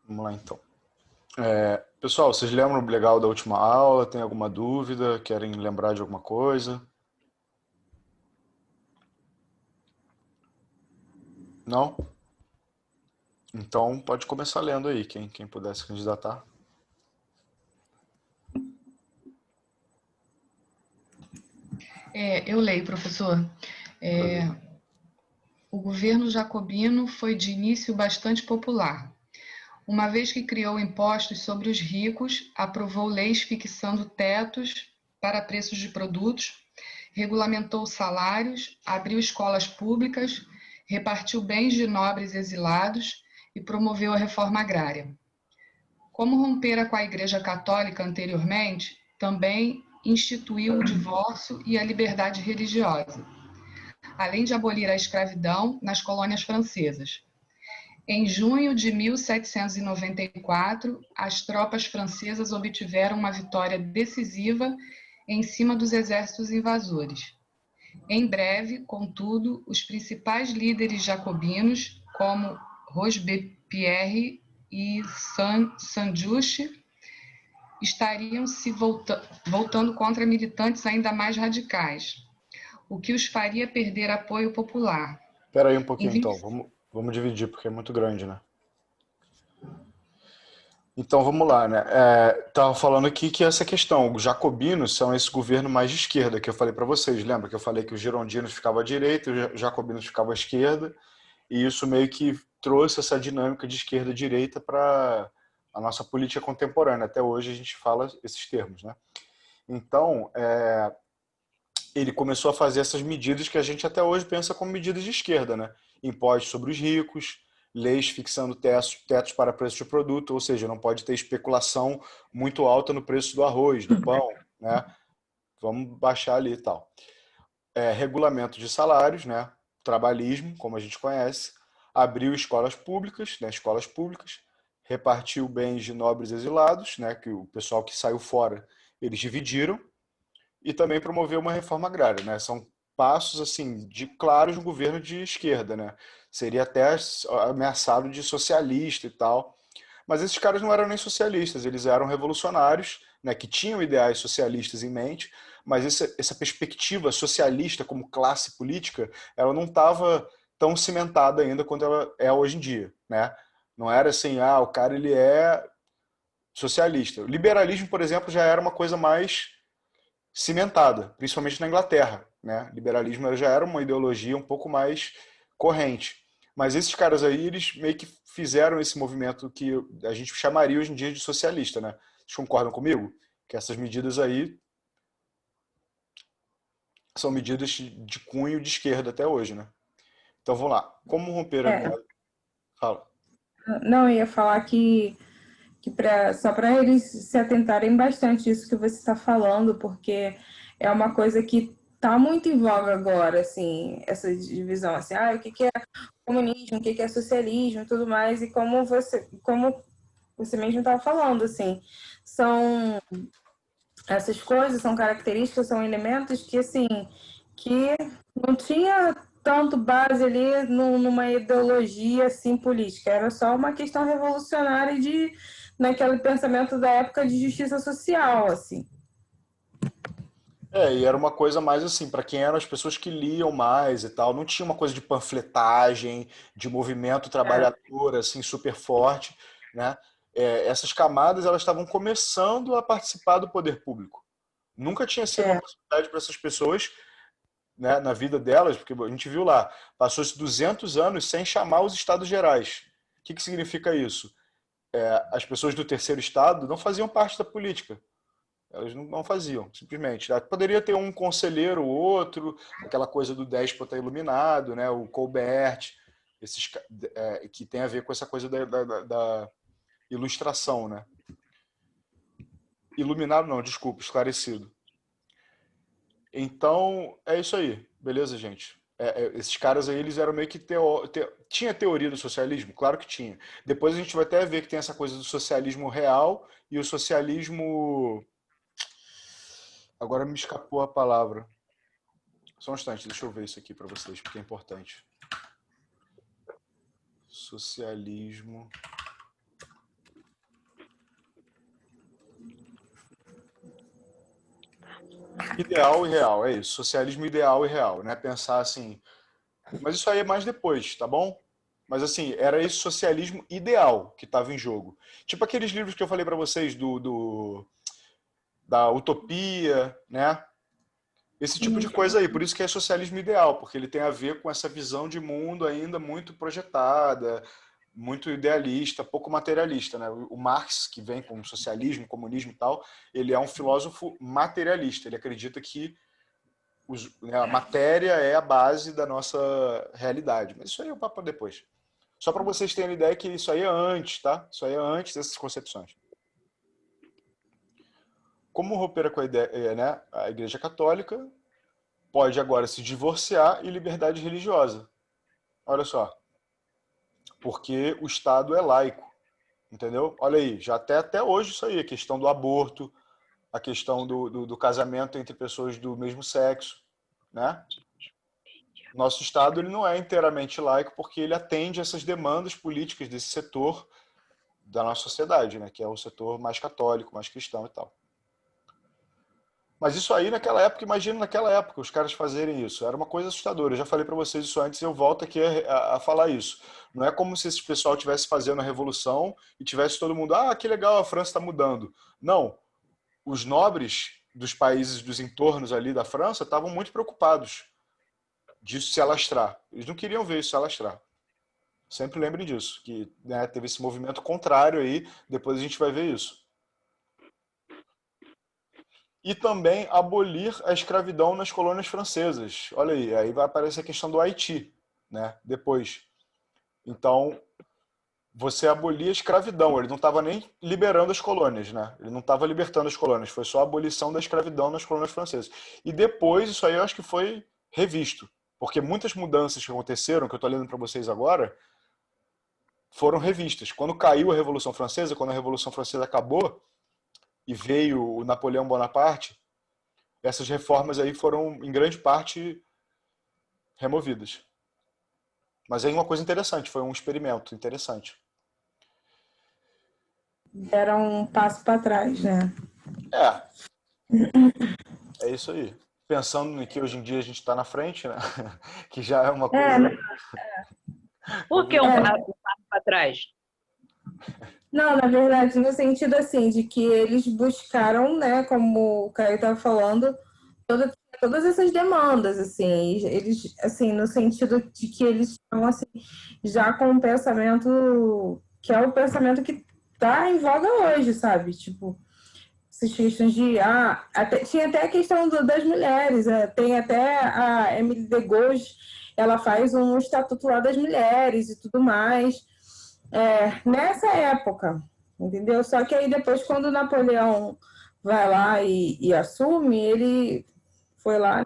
Vamos lá, então. Pessoal, vocês lembram legal da última aula? Tem alguma dúvida? Querem lembrar de alguma coisa? Não? Então, pode começar lendo aí, quem puder se candidatar. Eu leio, professor. Manda ver. É, o governo jacobino foi de início bastante popular. Uma vez que criou impostos sobre os ricos, aprovou leis fixando tetos para preços de produtos, regulamentou salários, abriu escolas públicas, repartiu bens de nobres exilados e promoveu a reforma agrária. Como rompera com a Igreja Católica anteriormente, também instituiu o divórcio e a liberdade religiosa, além de abolir a escravidão nas colônias francesas. Em junho de 1794, as tropas francesas obtiveram uma vitória decisiva em cima dos exércitos invasores. Em breve, contudo, os principais líderes jacobinos, como Robespierre e Saint-Just, estariam se voltando contra militantes ainda mais radicais, o que os faria perder apoio popular. Espera aí um Em pouquinho, 20... então. Vamos dividir, porque é muito grande, né? Então, vamos lá, né? Tava falando aqui que essa questão, os jacobinos são esse governo mais de esquerda, que eu falei para vocês. Lembra que eu falei que os girondinos ficavam à direita e os jacobinos ficavam à esquerda? E isso meio que trouxe essa dinâmica de esquerda-direita para a nossa política contemporânea. Até hoje a gente fala esses termos, né? Então, ele começou a fazer essas medidas que a gente até hoje pensa como medidas de esquerda, né? Impostos sobre os ricos, leis fixando tetos para preço de produto, ou seja, não pode ter especulação muito alta no preço do arroz, do pão, né? Vamos baixar ali e tal. Regulamento de salários, né? Trabalhismo, como a gente conhece, abriu escolas públicas, né? Escolas públicas, repartiu bens de nobres exilados, né? Que o pessoal que saiu fora eles dividiram, e também promoveu uma reforma agrária, né? São passos assim de claros no governo de esquerda, né? Seria até ameaçado de socialista e tal. Mas esses caras não eram nem socialistas, eles eram revolucionários, né, que tinham ideais socialistas em mente, mas essa perspectiva socialista como classe política, ela não estava tão cimentada ainda quanto ela é hoje em dia, né? Não era assim, o cara ele é socialista. O liberalismo, por exemplo, já era uma coisa mais cimentada, principalmente na Inglaterra, né? O liberalismo já era uma ideologia um pouco mais corrente. Mas esses caras aí, eles meio que fizeram esse movimento que a gente chamaria hoje em dia de socialista, né? Vocês concordam comigo? Que essas medidas aí são medidas de cunho de esquerda até hoje, né? Então vamos lá. Como romper a É, guerra? Fala. não, eu ia falar que só para eles se atentarem bastante isso que você está falando, porque é uma coisa que está muito em voga agora, assim, essa divisão, assim, o que é comunismo, o que é socialismo e tudo mais, e como você mesmo estava falando, assim, são essas coisas, são características, são elementos que, assim, que não tinha tanto base ali numa ideologia assim política, era só uma questão revolucionária naquele pensamento da época de justiça social, assim. E era uma coisa mais assim, para quem eram as pessoas que liam mais e tal, não tinha uma coisa de panfletagem, de movimento trabalhador assim super forte, né? Essas camadas elas estavam começando a participar do poder público. Nunca tinha sido uma É, possibilidade para essas pessoas, né, na vida delas, porque a gente viu lá, passou-se 200 anos sem chamar os estados gerais. O que significa isso? As pessoas do terceiro estado não faziam parte da política. Elas não faziam, simplesmente. Poderia ter um conselheiro ou outro, aquela coisa do déspota iluminado, né? O Colbert, esses, que tem a ver com essa coisa da ilustração, né? Iluminado não, desculpa, esclarecido. Então, é isso aí. Beleza, gente? Esses caras aí, eles eram meio que tinha teoria do socialismo? Claro que tinha. Depois a gente vai até ver que tem essa coisa do socialismo real e o socialismo... Agora me escapou a palavra. Só um instante, deixa eu ver isso aqui para vocês, porque é importante. Socialismo. Ideal e real, é isso. Socialismo ideal e real, né? Pensar assim. Mas isso aí é mais depois, tá bom? Mas assim, era esse socialismo ideal que estava em jogo. Tipo aqueles livros que eu falei para vocês da utopia, né? Esse tipo de coisa aí. Por isso que é socialismo ideal, porque ele tem a ver com essa visão de mundo ainda muito projetada, muito idealista, pouco materialista, né? O Marx, que vem com o socialismo, comunismo e tal, ele é um filósofo materialista. Ele acredita que né, a matéria é a base da nossa realidade. Mas isso aí é o papo depois. Só para vocês terem ideia que isso aí é antes, tá? Isso aí é antes dessas concepções. Como romper com a ideia, né? A Igreja Católica pode agora se divorciar e liberdade religiosa. Olha só. Porque o Estado é laico. Entendeu? Olha aí, já até hoje isso aí, a questão do aborto, a questão do casamento entre pessoas do mesmo sexo, né? Nosso Estado ele não é inteiramente laico porque ele atende essas demandas políticas desse setor da nossa sociedade, né? Que é o setor mais católico, mais cristão e tal. Mas isso aí naquela época, imagina naquela época os caras fazerem isso. Era uma coisa assustadora. Eu já falei para vocês isso antes e eu volto aqui a falar isso. Não é como se esse pessoal estivesse fazendo a revolução e tivesse todo mundo, ah, que legal, a França está mudando. Não. Os nobres dos países dos entornos ali da França estavam muito preocupados disso se alastrar. Eles não queriam ver isso se alastrar. Sempre lembrem disso, que né, teve esse movimento contrário aí, depois a gente vai ver isso. E também abolir a escravidão nas colônias francesas. Olha aí vai aparecer a questão do Haiti, né? Depois. Então, você abolia a escravidão. Ele não estava nem liberando as colônias, né? Ele não estava libertando as colônias. Foi só a abolição da escravidão nas colônias francesas. E depois, isso aí eu acho que foi revisto. Porque muitas mudanças que aconteceram, que eu estou lendo para vocês agora, foram revistas. Quando caiu a Revolução Francesa, quando a Revolução Francesa acabou e veio o Napoleão Bonaparte, essas reformas aí foram, em grande parte, removidas. Mas aí uma coisa interessante, foi um experimento interessante. Deram um passo para trás, né? É isso aí. Pensando em que hoje em dia a gente está na frente, né? Que já é uma coisa... Por que um passo para trás? Não, na verdade, no sentido assim, de que eles buscaram, né, como o Caio estava falando, todas essas demandas, assim, eles, assim, no sentido de que eles estão, assim, já com um pensamento que é o pensamento que está em voga hoje, sabe? Tipo, essas questões de, tinha até a questão das mulheres, tem até a Emily de Gaulle, ela faz um estatuto lá das mulheres e tudo mais, nessa época, entendeu? Só que aí depois, quando o Napoleão vai lá e assume, ele foi lá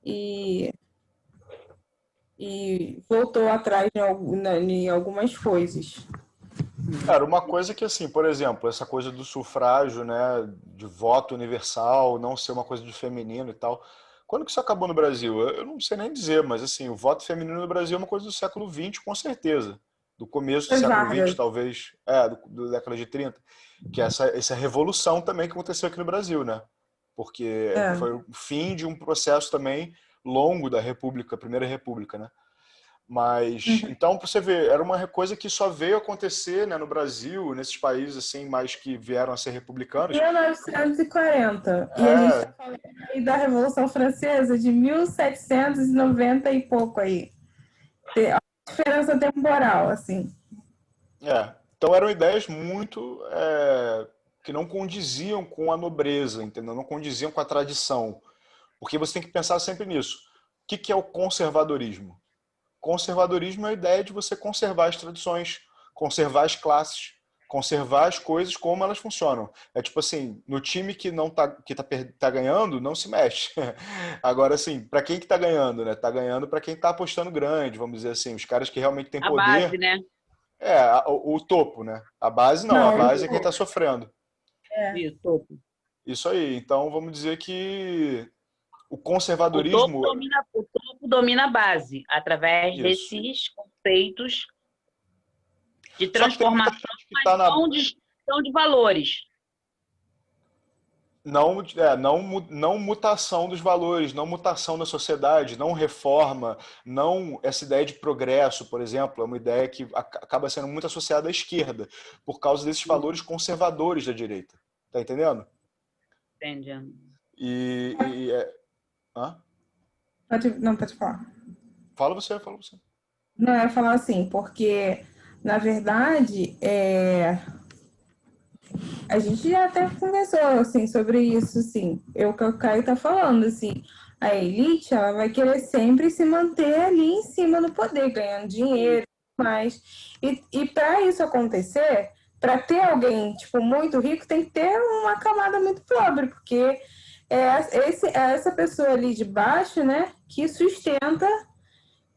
e voltou atrás em algumas coisas. Cara, uma coisa que, assim, por exemplo, essa coisa do sufrágio, né, de voto universal, não ser uma coisa de feminino e tal. Quando que isso acabou no Brasil? Eu não sei nem dizer, mas, assim, o voto feminino no Brasil é uma coisa do século XX, com certeza. Do começo do século XX, talvez, do década de 30. Que é essa revolução também que aconteceu aqui no Brasil, né? Porque foi o fim de um processo também longo da República, Primeira República, né? Mas, então, para você ver, era uma coisa que só veio acontecer, né, no Brasil, nesses países assim, mais que vieram a ser republicanos. 1940. E a gente está falando aí da Revolução Francesa de 1790 e pouco aí. A diferença temporal, assim. Então eram ideias muito que não condiziam com a nobreza, entendeu? Não condiziam com a tradição. Porque você tem que pensar sempre nisso. O que é o conservadorismo? Conservadorismo é a ideia de você conservar as tradições, conservar as classes, conservar as coisas como elas funcionam. É tipo assim, no time que não tá ganhando, não se mexe. Agora assim, para quem que tá ganhando, né? Tá ganhando para quem tá apostando grande, vamos dizer assim, os caras que realmente têm poder. A base, né? O topo, né? A base não, a base é quem tá sofrendo. Isso, topo. Isso aí. Então vamos dizer que o conservadorismo... O topo domina a base, através desses conceitos de transformação, mas não de valores. não mutação dos valores, não mutação da sociedade, não reforma, não essa ideia de progresso, por exemplo, é uma ideia que acaba sendo muito associada à esquerda, por causa desses valores conservadores da direita. Tá entendendo? Entendi. Hã? Não, pode falar. Fala você, fala você. Não, eu ia falar assim, porque, na verdade, a gente já até conversou, assim, sobre isso, assim, o que o Caio tá falando, assim, a elite, ela vai querer sempre se manter ali em cima do poder, ganhando dinheiro e mais. E para isso acontecer, para ter alguém, tipo, muito rico, tem que ter uma camada muito pobre, porque é essa pessoa ali de baixo, né, que sustenta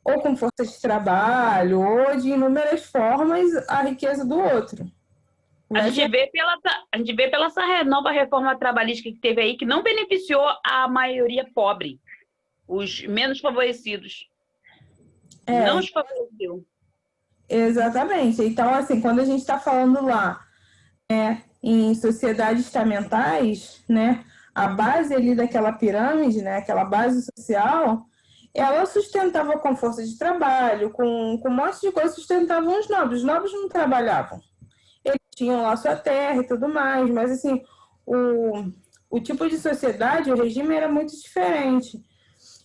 ou com força de trabalho, ou de inúmeras formas, a riqueza do outro. A gente vê pela essa nova reforma trabalhista que teve aí, que não beneficiou a maioria pobre, os menos favorecidos. Não os favoreceu. Exatamente. Então, assim, quando a gente está falando lá em sociedades estamentais, né, a base ali daquela pirâmide, né, aquela base social, ela sustentava com força de trabalho, com um monte de coisa, sustentavam os nobres. Os nobres não trabalhavam. Eles tinham lá sua terra e tudo mais, mas, assim, o tipo de sociedade, o regime era muito diferente.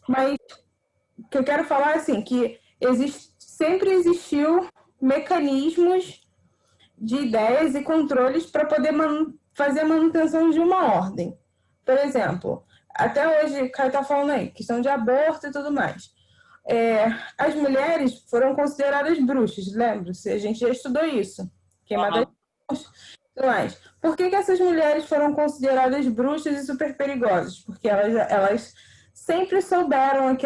Mas o que eu quero falar, assim, que sempre existiu mecanismos de ideias e controles para poder fazer a manutenção de uma ordem. Por exemplo, até hoje, o cara está falando aí, questão de aborto e tudo mais. As mulheres foram consideradas bruxas, lembra-se? A gente já estudou isso. Queimadas de tudo mais. Por que essas mulheres foram consideradas bruxas e super perigosas? Porque elas sempre souberam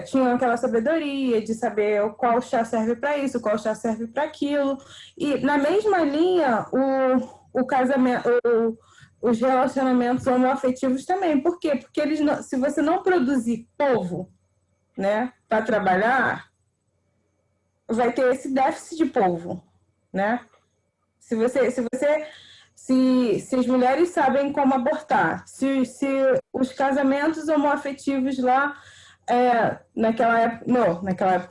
tinham aquela sabedoria de saber qual chá serve para isso, qual chá serve para aquilo. E na mesma linha, o casamento, os relacionamentos homoafetivos também. Por quê? Porque se você não produzir povo, né, para trabalhar, vai ter esse déficit de povo, né? Se as mulheres sabem como abortar, se os casamentos homoafetivos lá naquela época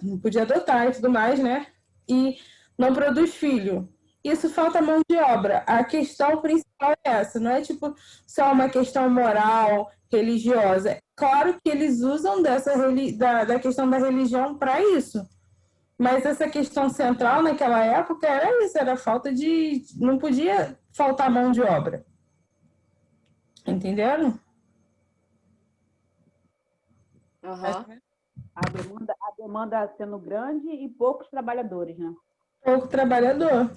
não podia adotar e tudo mais, né? E não produz filho. Isso falta mão de obra. A questão principal é essa, não é tipo só uma questão moral, religiosa. Claro que eles usam da questão da religião para isso. Mas essa questão central naquela época era isso, era falta de. Não podia faltar mão de obra. Entenderam? Uhum. A demanda sendo grande e poucos trabalhadores, né? Pouco trabalhador.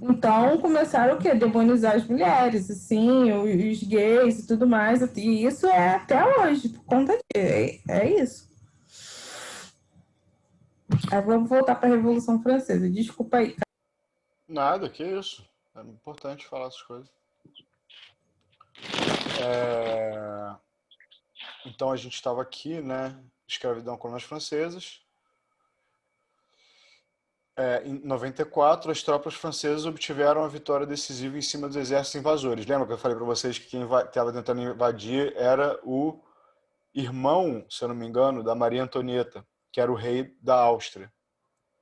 Então começaram o quê? Demonizar as mulheres, assim, os gays e tudo mais. E isso é até hoje, por conta de. É isso. Aí vamos voltar para a Revolução Francesa. Desculpa aí. Nada, que isso. É importante falar essas coisas. Então a gente estava aqui, né? Escravidão colônias francesas. Em 94, as tropas francesas obtiveram a vitória decisiva em cima dos exércitos invasores. Lembra que eu falei para vocês que quem estava tentando invadir era o irmão, se eu não me engano, da Maria Antonieta, que era o rei da Áustria.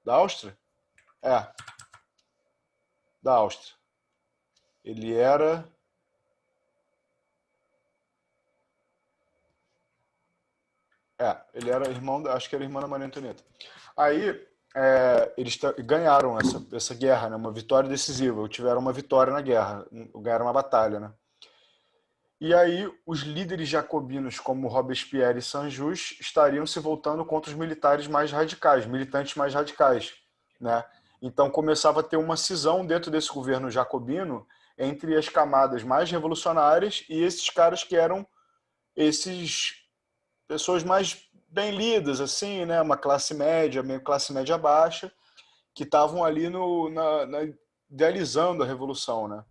Da Áustria? Da Áustria. Ele era... ele era irmão, acho que era irmão da Maria Antonieta. Aí, eles ganharam essa guerra, né? Uma vitória decisiva. Tiveram uma vitória na guerra, ganharam uma batalha, né? E aí, os líderes jacobinos, como Robespierre e Saint-Just, estariam se voltando contra os militares mais radicais, militantes mais radicais, né? Então, começava a ter uma cisão dentro desse governo jacobino entre as camadas mais revolucionárias e esses caras que eram pessoas mais bem lidas, assim, né? Uma classe média, meio classe média baixa, que estavam ali idealizando a revolução, né?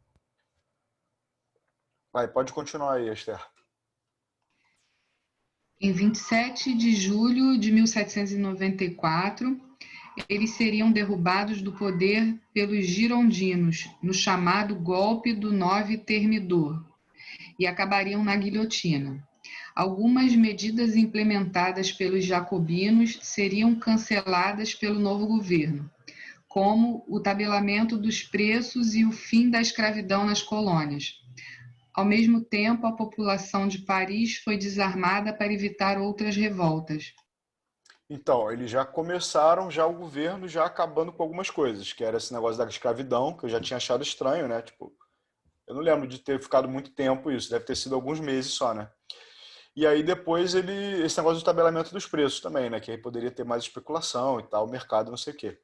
Vai, pode continuar aí, Esther. Em 27 de julho de 1794, eles seriam derrubados do poder pelos girondinos, no chamado golpe do 9 Termidor. e acabariam na guilhotina. Algumas medidas implementadas pelos jacobinos seriam canceladas pelo novo governo, como o tabelamento dos preços e o fim da escravidão nas colônias. Ao mesmo tempo, a população de Paris foi desarmada para evitar outras revoltas. Então, eles já começaram, já o governo já acabando com algumas coisas, que era esse negócio da escravidão, que eu já tinha achado estranho, né? Tipo, eu não lembro de ter ficado muito tempo isso, deve ter sido alguns meses só, né? E aí depois esse negócio do tabelamento dos preços também, né? Que aí poderia ter mais especulação e tal, mercado, não sei o quê.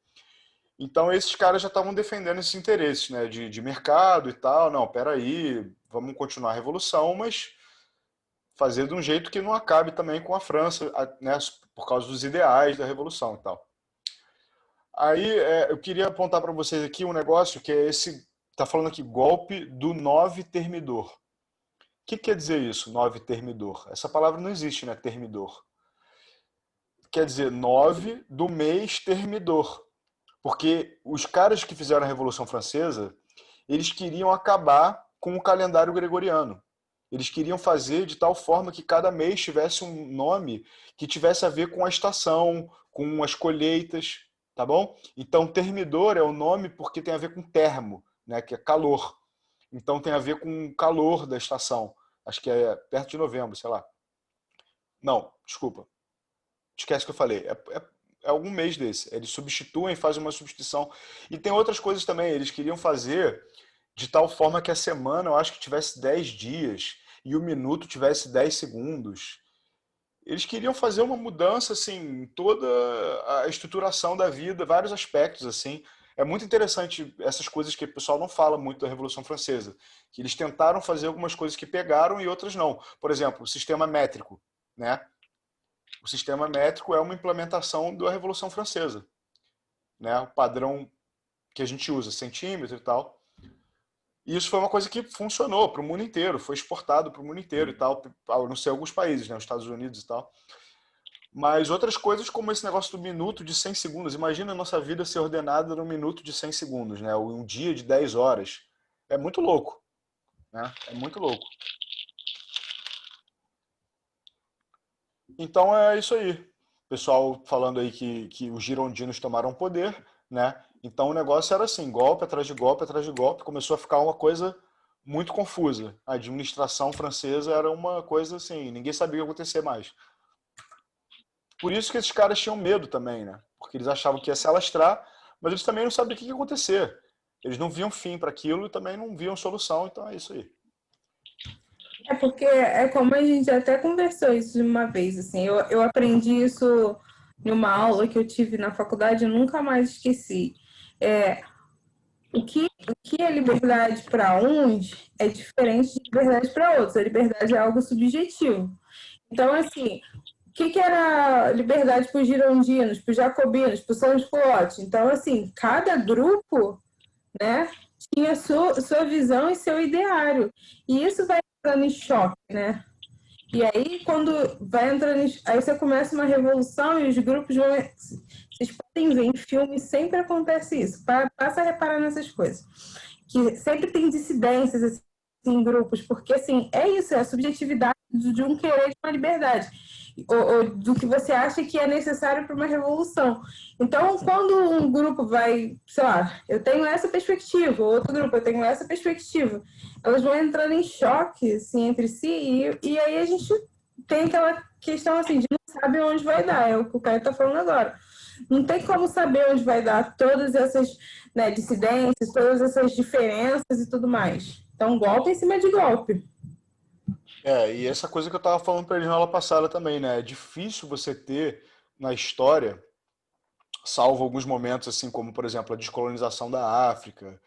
Então esses caras já estavam defendendo esses interesses, né? De mercado e tal. Não, peraí, vamos continuar a revolução, mas fazer de um jeito que não acabe também com a França, né? Por causa dos ideais da revolução e tal. Aí eu queria apontar para vocês aqui um negócio que é esse, tá falando aqui, golpe do 9 termidor. O que quer dizer isso, 9 termidor? Essa palavra não existe, né, termidor. Quer dizer 9 do mês termidor. Porque os caras que fizeram a Revolução Francesa, eles queriam acabar com o calendário gregoriano. Eles queriam fazer de tal forma que cada mês tivesse um nome que tivesse a ver com a estação, com as colheitas, tá bom? Então, termidor é o nome porque tem a ver com termo, né, que é calor. Então, tem a ver com o calor da estação. Acho que é perto de novembro, sei lá. Não, desculpa. Esquece o que eu falei. É algum mês desse. Eles substituem, fazem uma substituição. E tem outras coisas também. Eles queriam fazer de tal forma que a semana, eu acho que tivesse 10 dias e o minuto tivesse 10 segundos. Eles queriam fazer uma mudança assim, em toda a estruturação da vida, vários aspectos assim. É muito interessante essas coisas que o pessoal não fala muito da Revolução Francesa, que eles tentaram fazer algumas coisas que pegaram e outras não. Por exemplo, o sistema métrico, né? O sistema métrico é uma implementação da Revolução Francesa, né? O padrão que a gente usa, centímetro e tal. E isso foi uma coisa que funcionou para o mundo inteiro, foi exportado para o mundo inteiro e tal, não sei alguns países, né? Os Estados Unidos e tal. Mas outras coisas como esse negócio do minuto de 100 segundos. Imagina a nossa vida ser ordenada num minuto de 100 segundos, né? Ou um dia de 10 horas. É muito louco, né? É muito louco. Então é isso aí. Pessoal falando aí que os girondinos tomaram poder, né? Então o negócio era assim, golpe atrás de golpe atrás de golpe. Começou a ficar uma coisa muito confusa. A administração francesa era uma coisa assim, ninguém sabia o que ia acontecer mais. Por isso que esses caras tinham medo também, né? Porque eles achavam que ia se alastrar, mas eles também não sabiam o que ia acontecer. Eles não viam fim para aquilo e também não viam solução, então é isso aí. É porque é como a gente até conversou isso de uma vez, assim, eu aprendi isso em uma aula que eu tive na faculdade, eu nunca mais esqueci. O que é liberdade para uns é diferente de liberdade para outros. A liberdade é algo subjetivo. Então, assim, o que era liberdade para os girondinos, para os jacobinos, para o sans-culottes? Então, assim, cada grupo, né, tinha sua visão e seu ideário. E isso vai entrando em choque, né? E aí, quando vai entrando aí você começa uma revolução e os grupos vão... Vocês podem ver em filmes, sempre acontece isso. Passa a reparar nessas coisas. Que sempre tem dissidências assim, em grupos, porque assim, é isso, é a subjetividade de um querer de uma liberdade. Ou do que você acha que é necessário para uma revolução. Então, quando um grupo vai, sei lá, eu tenho essa perspectiva, outro grupo, eu tenho essa perspectiva, elas vão entrando em choque assim, entre si, e aí a gente tem aquela questão assim, de não sabe onde vai dar, é o que o Caio está falando agora. Não tem como saber onde vai dar todas essas, né, dissidências, todas essas diferenças e tudo mais. Então, golpe em cima de golpe. E essa coisa que eu estava falando para eles na aula passada também, né? É difícil você ter na história, salvo alguns momentos, assim como, por exemplo, a descolonização da África,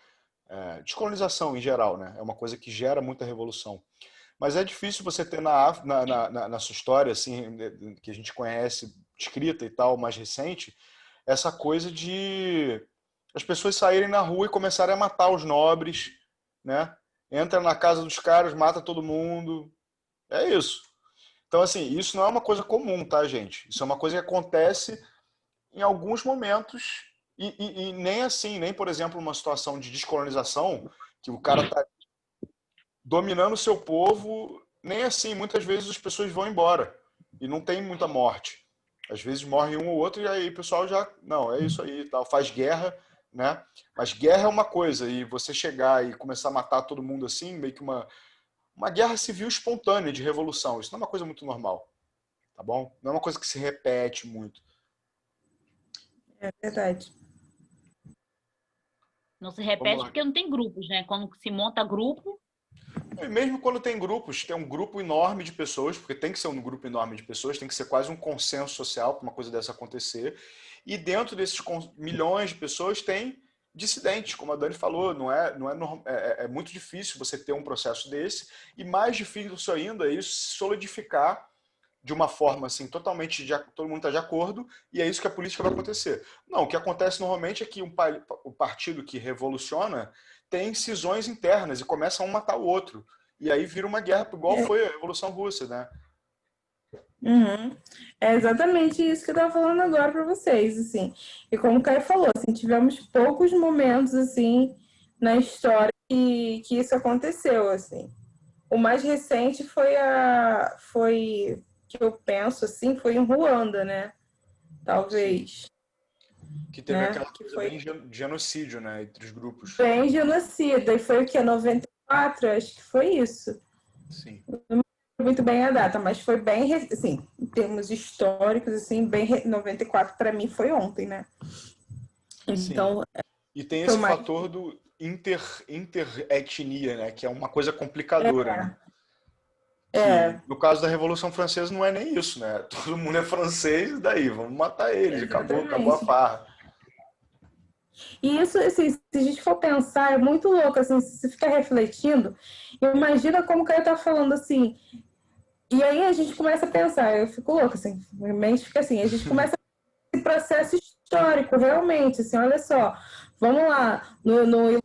descolonização em geral, né? É uma coisa que gera muita revolução. Mas é difícil você ter na sua história, assim, que a gente conhece, escrita e tal, mais recente, essa coisa de as pessoas saírem na rua e começarem a matar os nobres, né? Entra na casa dos caras, mata todo mundo. É isso. Então, assim, isso não é uma coisa comum, tá, gente? Isso é uma coisa que acontece em alguns momentos e nem assim, nem, por exemplo, uma situação de descolonização, que o cara tá dominando o seu povo, nem assim, muitas vezes as pessoas vão embora e não tem muita morte. Às vezes morre um ou outro e aí o pessoal já, não, é isso aí, tal, faz guerra, né? Mas guerra é uma coisa e você chegar e começar a matar todo mundo assim, meio que uma guerra civil espontânea de revolução, isso não é uma coisa muito normal, tá bom? Não é uma coisa que se repete muito. É verdade. Não se repete porque não tem grupos, né? Quando se monta grupo... E mesmo quando tem grupos, tem um grupo enorme de pessoas, porque tem que ser um grupo enorme de pessoas, tem que ser quase um consenso social para uma coisa dessa acontecer. E dentro desses milhões de pessoas tem dissidentes, como a Dani falou, é muito difícil você ter um processo desse, e mais difícil ainda é isso se solidificar de uma forma assim, totalmente, todo mundo está de acordo, e é isso que a política vai acontecer. Não, o que acontece normalmente é que o partido que revoluciona tem cisões internas e começa um a matar o outro. E aí vira uma guerra, igual foi a Revolução Russa, né? Uhum. É exatamente isso que eu estava falando agora para vocês, assim. E como o Caio falou, assim, tivemos poucos momentos, assim, na história que isso aconteceu, assim. O mais recente foi que eu penso, assim, foi em Ruanda, né? Talvez. Que teve Né? aquela Que coisa foi bem genocídio, né? Entre os grupos. bem genocida. E foi o que? 94? Acho que foi isso. Sim. Muito bem a data, mas foi bem, assim, em termos históricos, assim, bem 94 para mim foi ontem, né? Então, sim. E tem foi esse mais... fator do interetnia, né? Que é uma coisa complicadora, né? Que no caso da Revolução Francesa não é nem isso, né? Todo mundo é francês e daí, vamos matar eles, acabou a farra. E isso, assim, se a gente for pensar, é muito louco, assim, se você ficar refletindo, imagina como o cara tá falando assim, e aí a gente começa a pensar, eu fico louca, assim, minha mente fica assim, a gente começa esse processo histórico, realmente, assim, olha só, vamos lá, no iluminismo,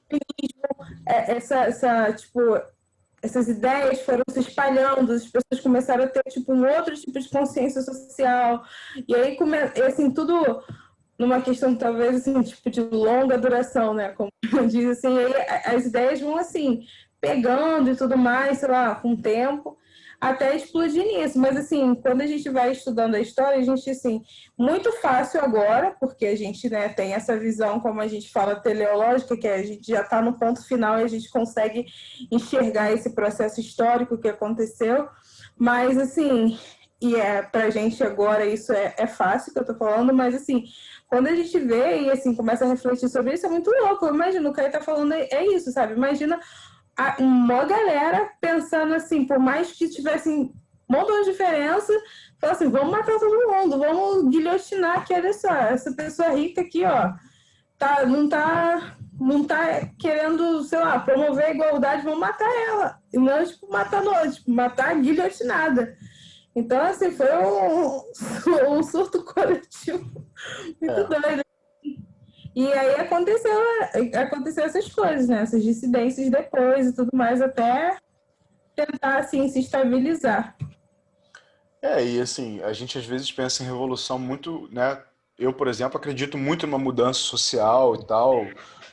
tipo, essas ideias foram se espalhando, as pessoas começaram a ter, tipo, um outro tipo de consciência social, e aí, assim, tudo numa questão, talvez, assim, tipo, de longa duração, né, como diz, assim, aí as ideias vão, assim, pegando e tudo mais, sei lá, com o tempo, até explodir nisso. Mas, assim, quando a gente vai estudando a história, a gente, assim, muito fácil agora, porque a gente, né, tem essa visão, como a gente fala, teleológica, que a gente já está no ponto final e a gente consegue enxergar esse processo histórico que aconteceu, mas, assim, e pra gente agora isso é fácil que eu tô falando, mas, assim, quando a gente vê e, assim, começa a refletir sobre isso, é muito louco. Imagina, o Caio tá falando, é isso, sabe? Imagina uma galera pensando assim, por mais que tivessem um montão de diferença, falar assim, vamos matar todo mundo, vamos guilhotinar aqui, olha só, essa pessoa rica aqui, ó, não tá querendo, sei lá, promover a igualdade, vamos matar ela. E não, tipo, matar não, tipo, matar guilhotinada. Então, assim, foi um surto coletivo muito doido. E aí aconteceu essas coisas, né? Essas dissidências depois e tudo mais, até tentar, assim, se estabilizar. E assim, a gente às vezes pensa em revolução muito, né? Eu, por exemplo, acredito muito numa mudança social e tal.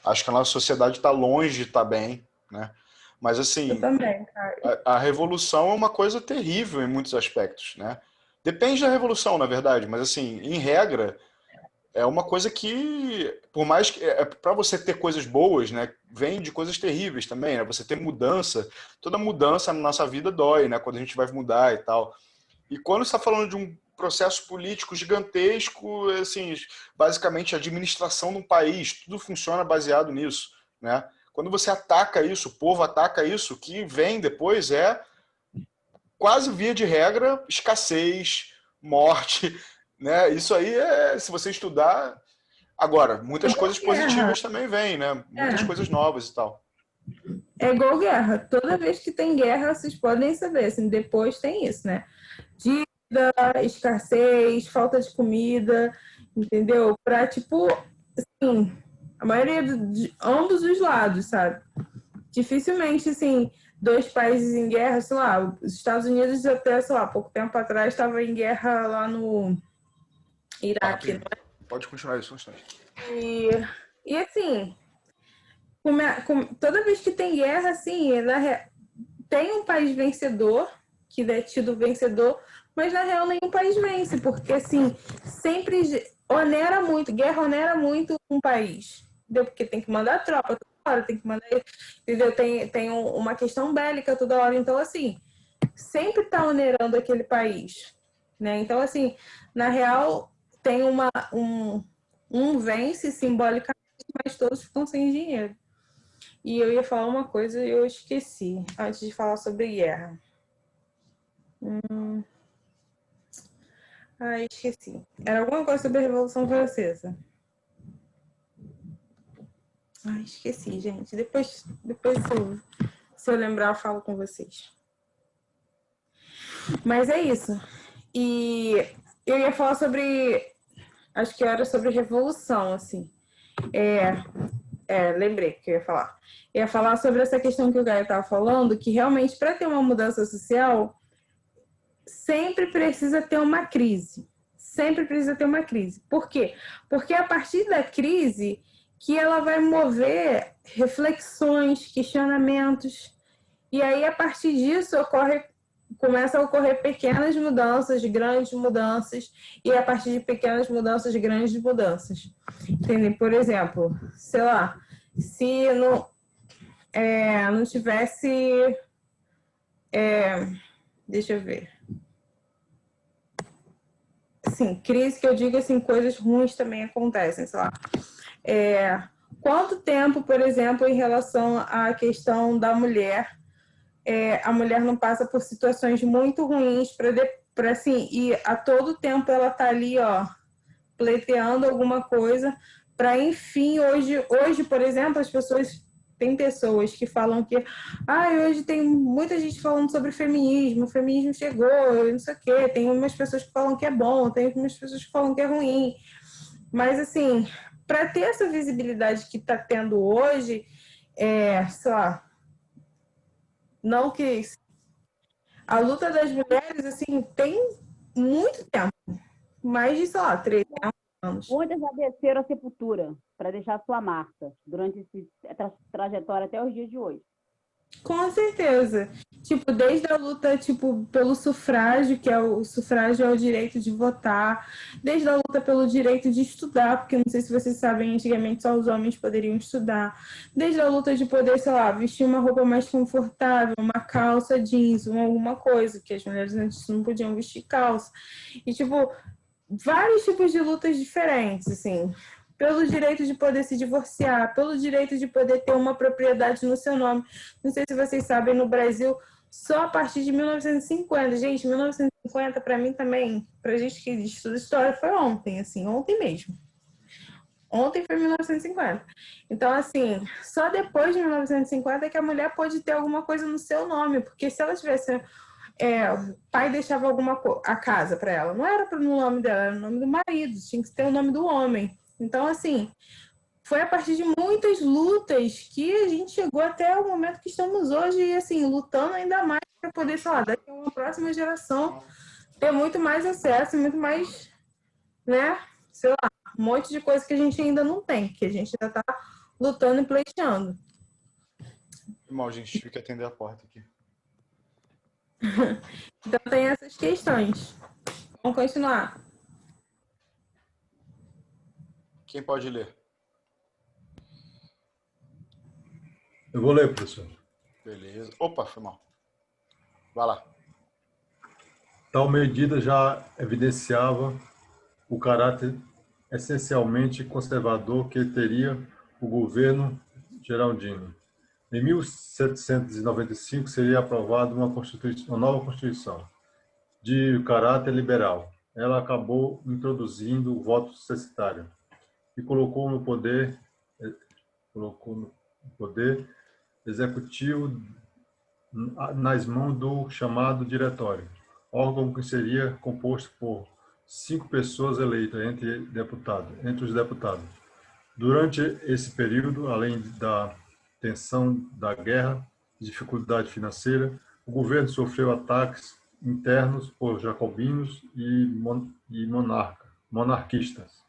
Acho que a nossa sociedade está longe de estar bem, né? Mas Eu assim, também, cara. a revolução é uma coisa terrível em muitos aspectos, né? Depende da revolução, na verdade, mas assim, em regra, é uma coisa que, por mais que para você ter coisas boas, né, vem de coisas terríveis também, né? Você ter mudança, toda mudança na nossa vida dói, né? Quando a gente vai mudar e tal. E quando você está falando de um processo político gigantesco, assim, basicamente a administração de um país, tudo funciona baseado nisso, né? Quando você ataca isso, o povo ataca isso, o que vem depois é quase via de regra escassez, morte, né? Isso aí se você estudar, agora muitas coisas Guerra. positivas também vêm, né? Muitas coisas novas e tal. É igual guerra. Toda vez que tem guerra, vocês podem saber, assim, depois tem isso, né? Dívida, escassez, falta de comida, entendeu? Pra, tipo, assim, a maioria de ambos os lados, sabe? Dificilmente, assim, dois países em guerra, sei lá, os Estados Unidos até, sei lá, pouco tempo atrás estava em guerra lá no Iraque, né? Pode continuar isso um instante. E assim, toda vez que tem guerra, assim, tem um país vencedor, que é tido vencedor, mas na real nenhum país vence, porque assim, sempre onera muito, guerra onera muito um país, entendeu? Porque tem que mandar tropa toda hora, tem que mandar, entendeu? Tem uma questão bélica toda hora, então assim, sempre está onerando aquele país, né? Então assim, na real tem um vence simbolicamente, mas todos ficam sem dinheiro. E eu ia falar uma coisa e eu esqueci, antes de falar sobre guerra. Esqueci. Era alguma coisa sobre a Revolução Francesa. Esqueci, gente. Depois se eu lembrar, eu falo com vocês. Mas é isso. E eu ia falar sobre... Acho que era sobre revolução, assim. Lembrei que eu ia falar. Eu ia falar sobre essa questão que o Gaio estava falando, que realmente, para ter uma mudança social, sempre precisa ter uma crise. Sempre precisa ter uma crise. Por quê? Porque é a partir da crise que ela vai mover reflexões, questionamentos. E aí, a partir disso, começa a ocorrer pequenas mudanças, grandes mudanças, e a partir de pequenas mudanças, grandes mudanças. Entendeu? Por exemplo, sei lá, se não tivesse... deixa eu ver. Assim, crise que eu digo, assim, coisas ruins também acontecem, sei lá. Quanto tempo, por exemplo, em relação à questão da mulher, a mulher não passa por situações muito ruins para assim, e a todo tempo ela tá ali, ó, pleiteando alguma coisa para, enfim, hoje, por exemplo, tem pessoas que falam que hoje tem muita gente falando sobre feminismo, o feminismo chegou, não sei o quê, tem umas pessoas que falam que é bom, tem umas pessoas que falam que é ruim, mas assim, para ter essa visibilidade que está tendo hoje, sei lá, não que a luta das mulheres, assim, tem muito tempo, mais de, sei lá, 13 anos. Muitas já desceram a sepultura para deixar sua marca durante essa trajetória até os dias de hoje. Com certeza. Tipo, desde a luta, tipo, pelo sufrágio, que o sufrágio é o direito de votar, desde a luta pelo direito de estudar, porque não sei se vocês sabem, antigamente só os homens poderiam estudar, desde a luta de poder, sei lá, vestir uma roupa mais confortável, uma calça jeans, alguma coisa, que as mulheres antes não podiam vestir calça. E, tipo, vários tipos de lutas diferentes, assim. Pelo direito de poder se divorciar, pelo direito de poder ter uma propriedade no seu nome. Não sei se vocês sabem, no Brasil, só a partir de 1950. Gente, 1950, para mim também, pra gente que estuda história, foi ontem, assim, ontem mesmo. Ontem foi 1950. Então, assim, só depois de 1950 é que a mulher pode ter alguma coisa no seu nome, porque se ela tivesse... o pai deixava a casa para ela, não era no nome dela, era no nome do marido, tinha que ter o nome do homem. Então, assim, foi a partir de muitas lutas que a gente chegou até o momento que estamos hoje e, assim, lutando ainda mais para poder, sei lá, daqui a uma próxima geração ter muito mais acesso, muito mais, né, sei lá, um monte de coisa que a gente ainda não tem, que a gente ainda está lutando e pleiteando. Irmão, a gente tive que atender a porta aqui. Então, tem essas questões. Vamos continuar. Quem pode ler? Eu vou ler, professor. Beleza. Opa, foi mal. Vai lá. Tal medida já evidenciava o caráter essencialmente conservador que teria o governo geraldino. Em 1795 seria aprovada uma nova Constituição de caráter liberal. Ela acabou introduzindo o voto censitário e colocou no poder executivo nas mãos do chamado diretório, órgão que seria composto por 5 pessoas eleitas entre os deputados. Durante esse período, além da tensão da guerra, dificuldade financeira, o governo sofreu ataques internos por jacobinos e monarquistas.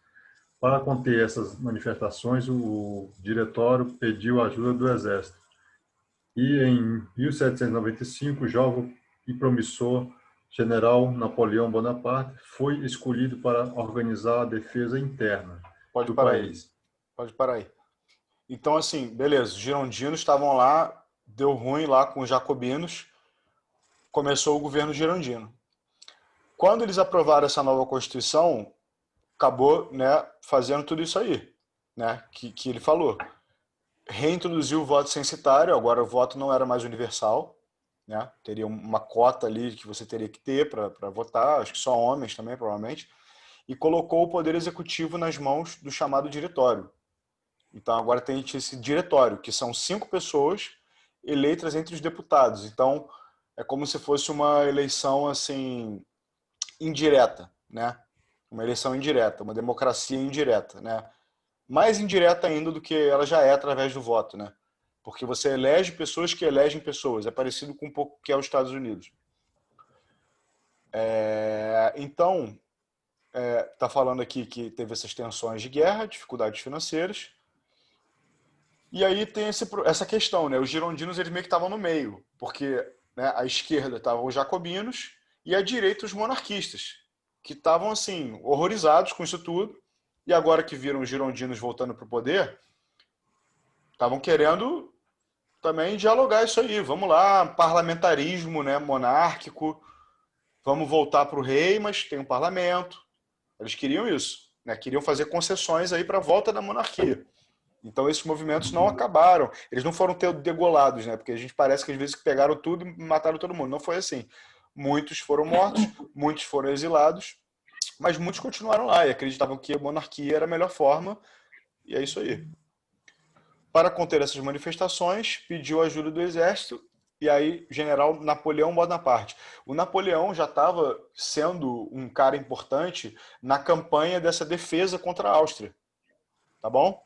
Para conter essas manifestações, o diretório pediu a ajuda do exército E em 1795, o jovem e promissor general Napoleão Bonaparte foi escolhido para organizar a defesa interna Pode do parar aí. país. Pode parar aí. Então, assim, beleza, os girondinos estavam lá, deu ruim lá com os jacobinos, começou o governo girondino. Quando eles aprovaram essa nova Constituição, acabou, né, fazendo tudo isso aí, né, que ele falou. Reintroduziu o voto censitário, agora o voto não era mais universal, né, teria uma cota ali que você teria que ter para votar, acho que só homens também, provavelmente, e colocou o poder executivo nas mãos do chamado diretório. Então agora tem esse diretório, que são 5 pessoas eleitas entre os deputados. Então é como se fosse uma eleição assim indireta, né? Uma eleição indireta, uma democracia indireta, né? Mais indireta ainda do que ela já é através do voto, né? Porque você elege pessoas que elegem pessoas. É parecido com um pouco que é os Estados Unidos. Então, tá falando aqui que teve essas tensões de guerra, dificuldades financeiras. E aí tem essa questão, né? Os girondinos eles meio que estavam no meio, porque, né, à esquerda estavam os jacobinos e à direita os monarquistas, que estavam assim horrorizados com isso tudo. E agora que viram os girondinos voltando para o poder, estavam querendo também dialogar isso aí. Vamos lá, parlamentarismo, né, monárquico. Vamos voltar para o rei, mas tem um parlamento. Eles queriam isso, né? Queriam fazer concessões aí para a volta da monarquia. Então esses movimentos não acabaram, eles não foram degolados, né? Porque a gente parece que às vezes pegaram tudo e mataram todo mundo. Não foi assim. Muitos foram mortos, muitos foram exilados, mas muitos continuaram lá e acreditavam que a monarquia era a melhor forma, e é isso aí. Para conter essas manifestações, pediu ajuda do exército, e aí general Napoleão Bonaparte. O Napoleão já estava sendo um cara importante na campanha dessa defesa contra a Áustria, tá bom?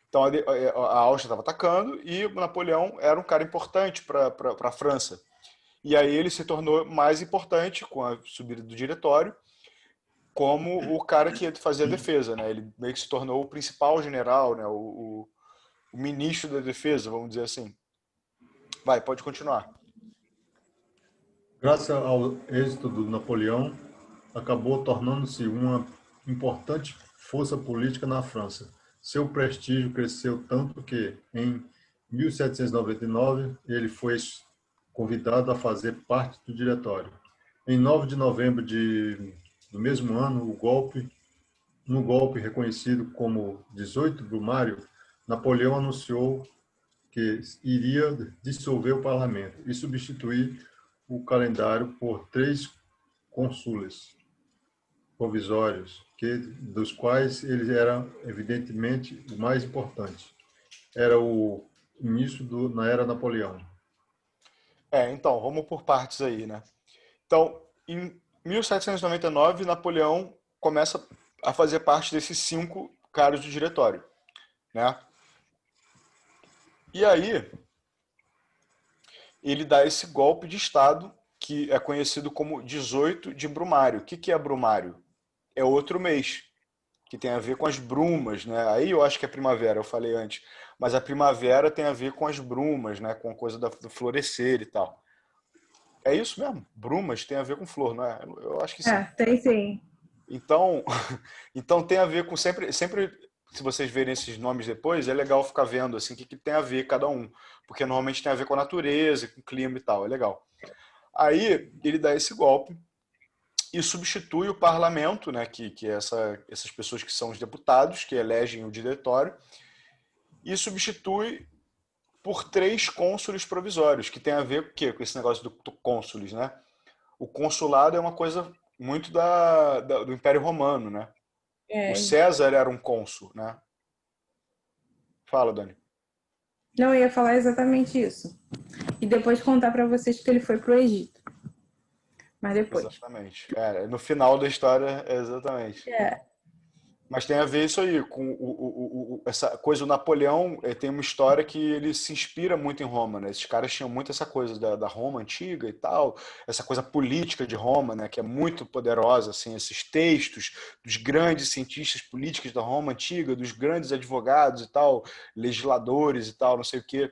Então a Áustria estava atacando e o Napoleão era um cara importante para a França. E aí ele se tornou mais importante com a subida do diretório, como o cara que fazia a defesa, né? Ele meio que se tornou o principal general, né? O ministro da defesa, vamos dizer assim. Vai, pode continuar. Graças ao êxito do Napoleão, acabou tornando-se uma importante força política na França. Seu prestígio cresceu tanto que, em 1799, ele foi convidado a fazer parte do diretório. Em 9 de novembro do mesmo ano, no golpe reconhecido como 18 Brumário, Napoleão anunciou que iria dissolver o parlamento e substituir o calendário por 3 cônsules provisórios, dos quais ele era evidentemente o mais importante. Era o início na era Napoleão. Então, vamos por partes aí, né? Então, em 1799, Napoleão começa a fazer parte desses 5 caras do diretório, né? E aí, ele dá esse golpe de Estado que é conhecido como 18 de Brumário. O que é Brumário? É outro mês, que tem a ver com as brumas, né? Aí eu acho que é primavera, eu falei antes. Mas a primavera tem a ver com as brumas, né? Com a coisa do florescer e tal. É isso mesmo? Brumas tem a ver com flor, não é? Eu acho que sim. Tem sim. Então, então tem a ver com sempre, se vocês verem esses nomes depois, é legal ficar vendo assim o que tem a ver cada um, porque normalmente tem a ver com a natureza, com o clima e tal, é legal. Aí ele dá esse golpe e substitui o parlamento, né, que é essas pessoas que são os deputados, que elegem o diretório, e substitui por 3 cônsules provisórios, que tem a ver com o quê? Com esse negócio do cônsules, né? O consulado é uma coisa muito do Império Romano, né? O César era um cônsul, né? Fala, Dani. Não, eu ia falar exatamente isso. E depois contar para vocês que ele foi para o Egito. Mas depois. Exatamente. No final da história, exatamente. Mas tem a ver isso aí, com essa coisa. O Napoleão tem uma história que ele se inspira muito em Roma, né? Esses caras tinham muito essa coisa da Roma antiga e tal, essa coisa política de Roma, né? Que é muito poderosa, assim, esses textos dos grandes cientistas políticos da Roma antiga, dos grandes advogados e tal, legisladores e tal, não sei o quê.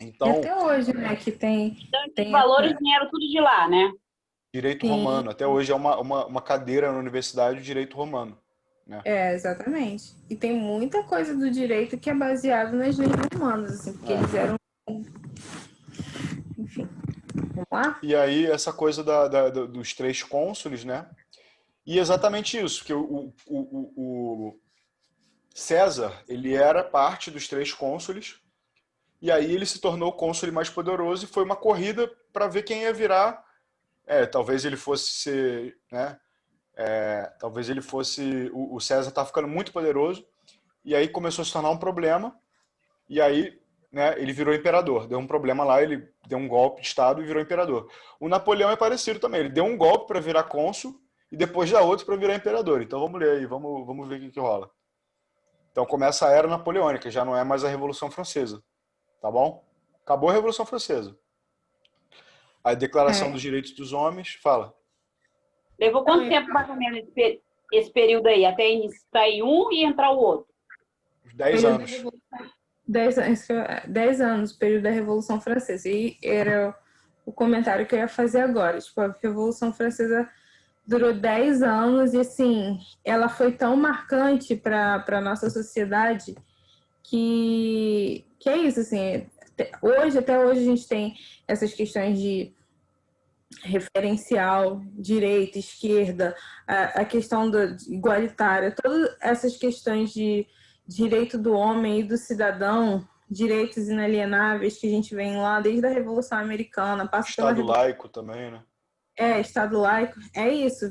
E Então, até hoje, né, que tem, Então, esses tem valores vieram tudo de lá, né? direito Sim. romano. Até hoje é uma cadeira na universidade de direito romano, né? Exatamente. E tem muita coisa do direito que é baseado nas leis romanas, assim, porque eles eram. Enfim. Vamos lá? E aí, essa coisa dos três cônsules, né? E exatamente isso, que o César, ele era parte dos três cônsules, e aí ele se tornou o cônsul mais poderoso e foi uma corrida para ver quem ia virar. Talvez ele fosse ser, né? Talvez ele fosse. O César estava ficando muito poderoso, e aí começou a se tornar um problema, e aí, né, ele virou imperador. Deu um problema lá, ele deu um golpe de Estado e virou imperador. O Napoleão é parecido também, ele deu um golpe para virar cônsul e depois dá outro para virar imperador. Então vamos ler aí, vamos ver o que rola. Então começa a Era Napoleônica, já não é mais a Revolução Francesa, tá bom? Acabou a Revolução Francesa. A Declaração dos Direitos dos Homens fala. Levou quanto tempo, mais ou menos, esse período aí? Até sair um e entrar o outro? 10 anos. 10 anos, período da Revolução Francesa. E era o comentário que eu ia fazer agora. Tipo, a Revolução Francesa durou 10 anos e, assim, ela foi tão marcante para a nossa sociedade que é isso, assim, até hoje a gente tem essas questões de referencial, direita, esquerda, a questão igualitária, todas essas questões de direito do homem e do cidadão, direitos inalienáveis que a gente vem lá desde a Revolução Americana, passa Estado laico também, né? Estado laico, é isso.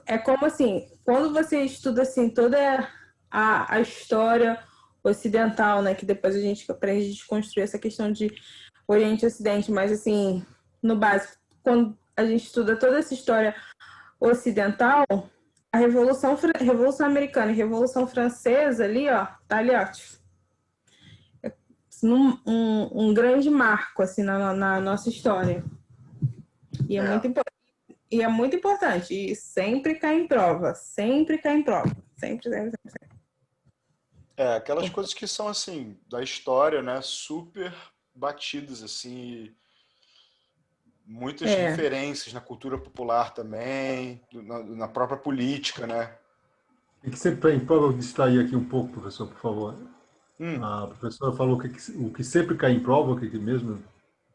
É como assim, quando você estuda assim toda a história ocidental, né, que depois a gente aprende a desconstruir essa questão de Oriente e Ocidente, mas assim, no básico, quando a gente estuda toda essa história ocidental, a Revolução Americana e a Revolução Francesa ali, ó, tá ali, ó, um grande marco assim na nossa história. E é muito importante. E sempre cai em prova. Sempre cai em prova. Sempre. Aquelas coisas que são, assim, da história, né? Super batidas, assim. Muitas referências na cultura popular também, na própria política, né? E que sempre cai em prova, distrair aqui um pouco, professor, por favor. A professora falou o que sempre cai em prova, o que mesmo?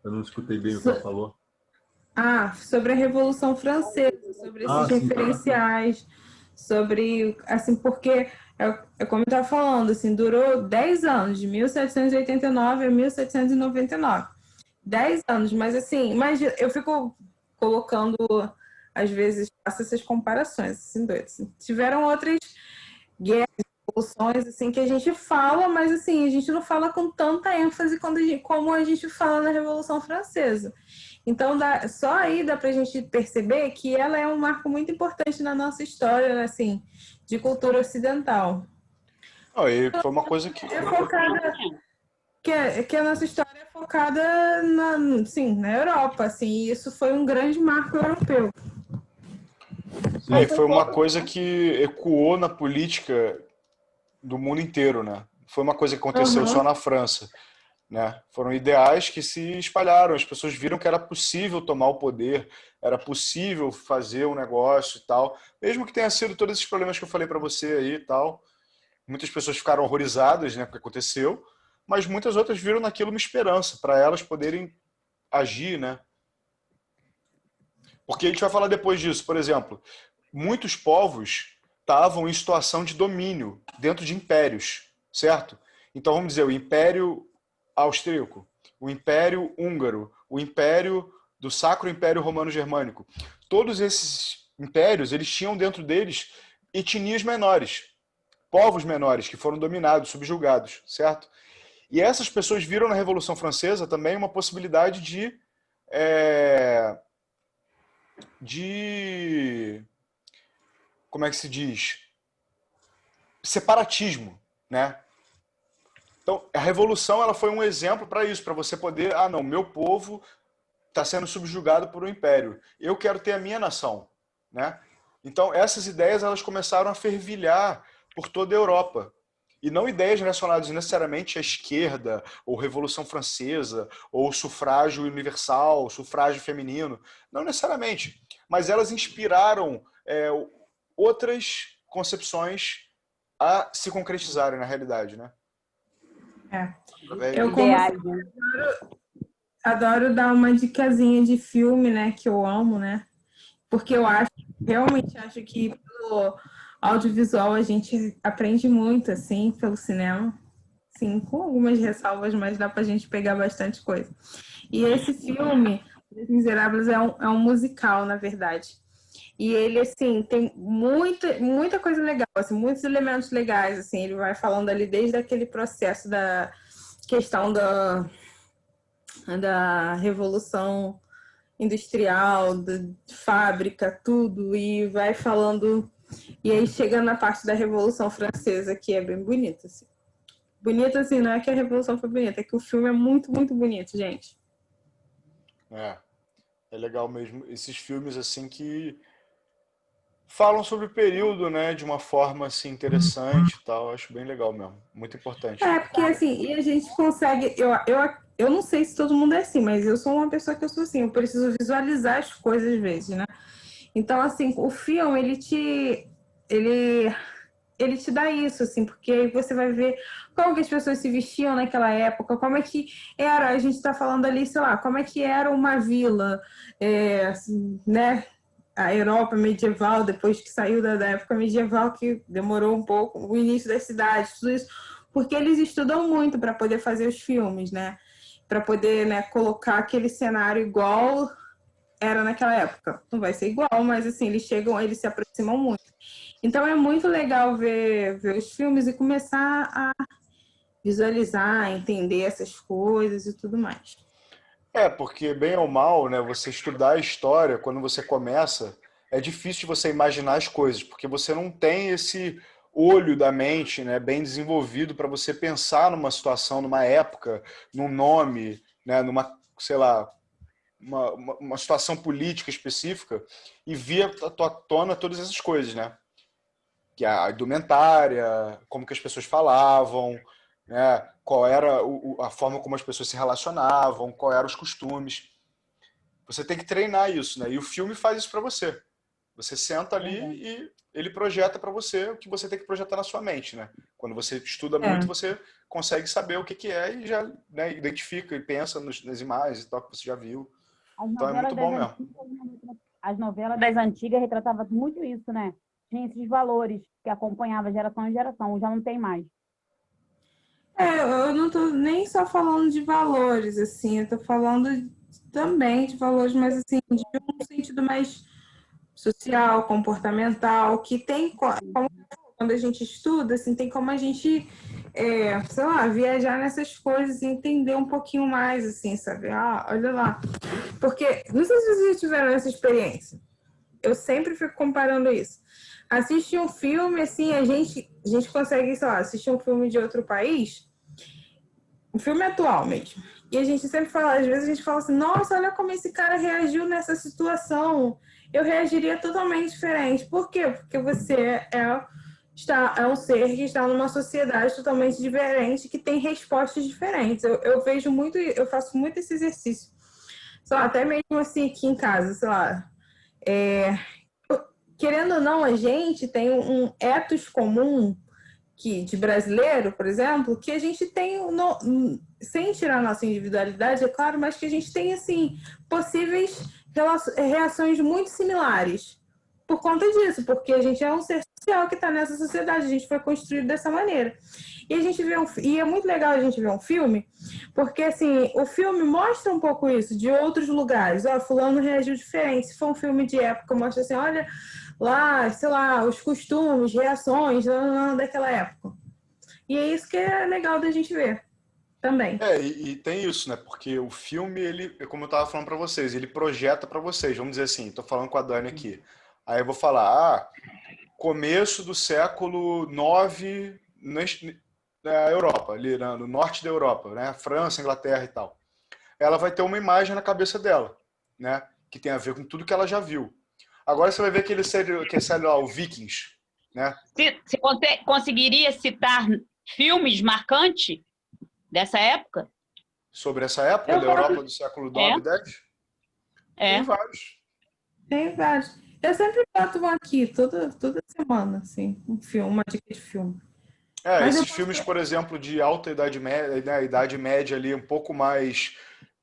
Eu não escutei bem o que ela falou. Sobre a Revolução Francesa, sobre esses referenciais, sobre, assim, porque, como eu estava falando, assim, durou 10 anos, de 1789 a 1799. 10 anos, mas assim, eu fico colocando, às vezes, faço essas comparações, assim, doidas. Tiveram outras guerras, revoluções, assim, que a gente fala, mas assim, a gente não fala com tanta ênfase como a gente fala na Revolução Francesa. Então, só aí dá para a gente perceber que ela é um marco muito importante na nossa história, assim, de cultura ocidental. E foi uma coisa que... É focada... Que a nossa história é focada na Europa, assim, e isso foi um grande marco europeu. Foi uma coisa que ecoou na política do mundo inteiro, né? Foi uma coisa que aconteceu só na França. Né? Foram ideais que se espalharam, as pessoas viram que era possível tomar o poder, era possível fazer um negócio e tal, mesmo que tenha sido todos esses problemas que eu falei para você aí e tal. Muitas pessoas ficaram horrorizadas, né, com o que aconteceu, mas muitas outras viram naquilo uma esperança para elas poderem agir, né? Porque a gente vai falar depois disso, por exemplo, muitos povos estavam em situação de domínio dentro de impérios, certo? Então vamos dizer, o Império Austríaco, o Império Húngaro, o Império do Sacro Império Romano Germânico. Todos esses impérios, eles tinham dentro deles etnias menores, povos menores que foram dominados, subjugados, certo? E essas pessoas viram na Revolução Francesa também uma possibilidade de como é que se diz? Separatismo, né? Então, a Revolução ela foi um exemplo para isso, para você poder, não, meu povo está sendo subjugado por um império. Eu quero ter a minha nação, né? Então, essas ideias elas começaram a fervilhar por toda a Europa. E não ideias relacionadas necessariamente à esquerda, ou Revolução Francesa, ou sufrágio universal, sufrágio feminino. Não necessariamente. Mas elas inspiraram outras concepções a se concretizarem na realidade, né? Eu, como adoro dar uma dicasinha de filme, né, que eu amo, né? Porque eu realmente acho que pelo audiovisual a gente aprende muito, assim, pelo cinema. Sim, com algumas ressalvas, mas dá pra gente pegar bastante coisa. E esse filme, Os Miseráveis, é um musical, na verdade. E ele, assim, tem muita coisa legal, assim, muitos elementos legais, assim. Ele vai falando ali desde aquele processo da questão da Revolução Industrial, da fábrica, tudo, e vai falando... E aí chega na parte da Revolução Francesa, que é bem bonita, assim. Bonita, assim, não é que a Revolução foi bonita, é que o filme é muito, muito bonito, gente. É legal mesmo. Esses filmes, assim, que falam sobre o período, né, de uma forma, assim, interessante e tal. Acho bem legal mesmo. Muito importante. Porque, assim, e a gente consegue... Eu não sei se todo mundo é assim, mas eu sou uma pessoa que eu sou assim, eu preciso visualizar as coisas às vezes, né? Então, assim, o filme, ele te dá isso, assim, porque aí você vai ver como que as pessoas se vestiam naquela época, como é que era, a gente está falando ali, sei lá, como é que era uma vila, assim, né? A Europa medieval, depois que saiu da época medieval, que demorou um pouco, o início das cidades, tudo isso, porque eles estudam muito para poder fazer os filmes, né? Para poder, né, colocar aquele cenário igual era naquela época. Não vai ser igual, mas assim, eles se aproximam muito. Então é muito legal ver os filmes e começar a visualizar, entender essas coisas e tudo mais. Porque bem ou mal, né, você estudar a história, quando você começa, é difícil de você imaginar as coisas, porque você não tem esse olho da mente, né, bem desenvolvido para você pensar numa situação, numa época, num nome, né, numa, sei lá, uma situação política específica e vir à tona todas essas coisas, né? Que é a indumentária, como que as pessoas falavam, né? Qual era a forma como as pessoas se relacionavam, qual eram os costumes. Você tem que treinar isso, né? E o filme faz isso para você. Você senta ali e ele projeta para você o que você tem que projetar na sua mente, né? Quando você estuda muito, você consegue saber o que é e já, né, identifica e pensa nas imagens e tal que você já viu. Então é muito bom mesmo. As novelas das antigas retratavam muito isso, né? Tinha esses valores que acompanhavam geração em geração, já não tem mais. Eu não tô nem só falando de valores, assim, eu tô falando também de valores, mas assim, de um sentido mais social, comportamental, que tem como, quando a gente estuda, assim, tem como a gente, sei lá, viajar nessas coisas e entender um pouquinho mais, assim, sabe? Olha lá. Porque, não sei se vocês já tiveram essa experiência, eu sempre fico comparando isso. Assistir um filme, assim, a gente consegue, sei lá, assistir um filme de outro país, um filme atual mesmo. E a gente sempre fala, às vezes a gente fala assim, nossa, olha como esse cara reagiu nessa situação. Eu reagiria totalmente diferente. Por quê? Porque você é um ser que está numa sociedade totalmente diferente, que tem respostas diferentes. Eu vejo muito, eu faço muito esse exercício. Só até mesmo assim aqui em casa, sei lá. Querendo ou não, a gente tem um ethos comum de brasileiro, por exemplo, que a gente tem, sem tirar a nossa individualidade, é claro, mas que a gente tem, assim, possíveis reações muito similares por conta disso, porque a gente é um ser social que está nessa sociedade, a gente foi construído dessa maneira. E a gente e é muito legal a gente ver um filme, porque, assim, o filme mostra um pouco isso, de outros lugares. Fulano reagiu diferente. Se for um filme de época, mostra assim, olha lá, sei lá, os costumes, reações daquela época. E é isso que é legal da gente ver também. E tem isso, né? Porque o filme, ele, como eu estava falando para vocês, ele projeta para vocês. Vamos dizer assim, estou falando com a Dani aqui. Aí eu vou falar, começo do século IX na Europa, ali no norte da Europa, né? França, Inglaterra e tal. Ela vai ter uma imagem na cabeça dela, né? Que tem a ver com tudo que ela já viu. Agora você vai ver aquele série lá, o Vikings, né? Você conseguiria citar filmes marcantes dessa época? Sobre essa época da Europa do século IX e X? É. Tem vários. Tem vários. Eu sempre boto um aqui, toda semana, assim, um filme, uma dica de filme. Mas Esses filmes, por exemplo, de alta Idade Média, né, Idade Média ali, um pouco mais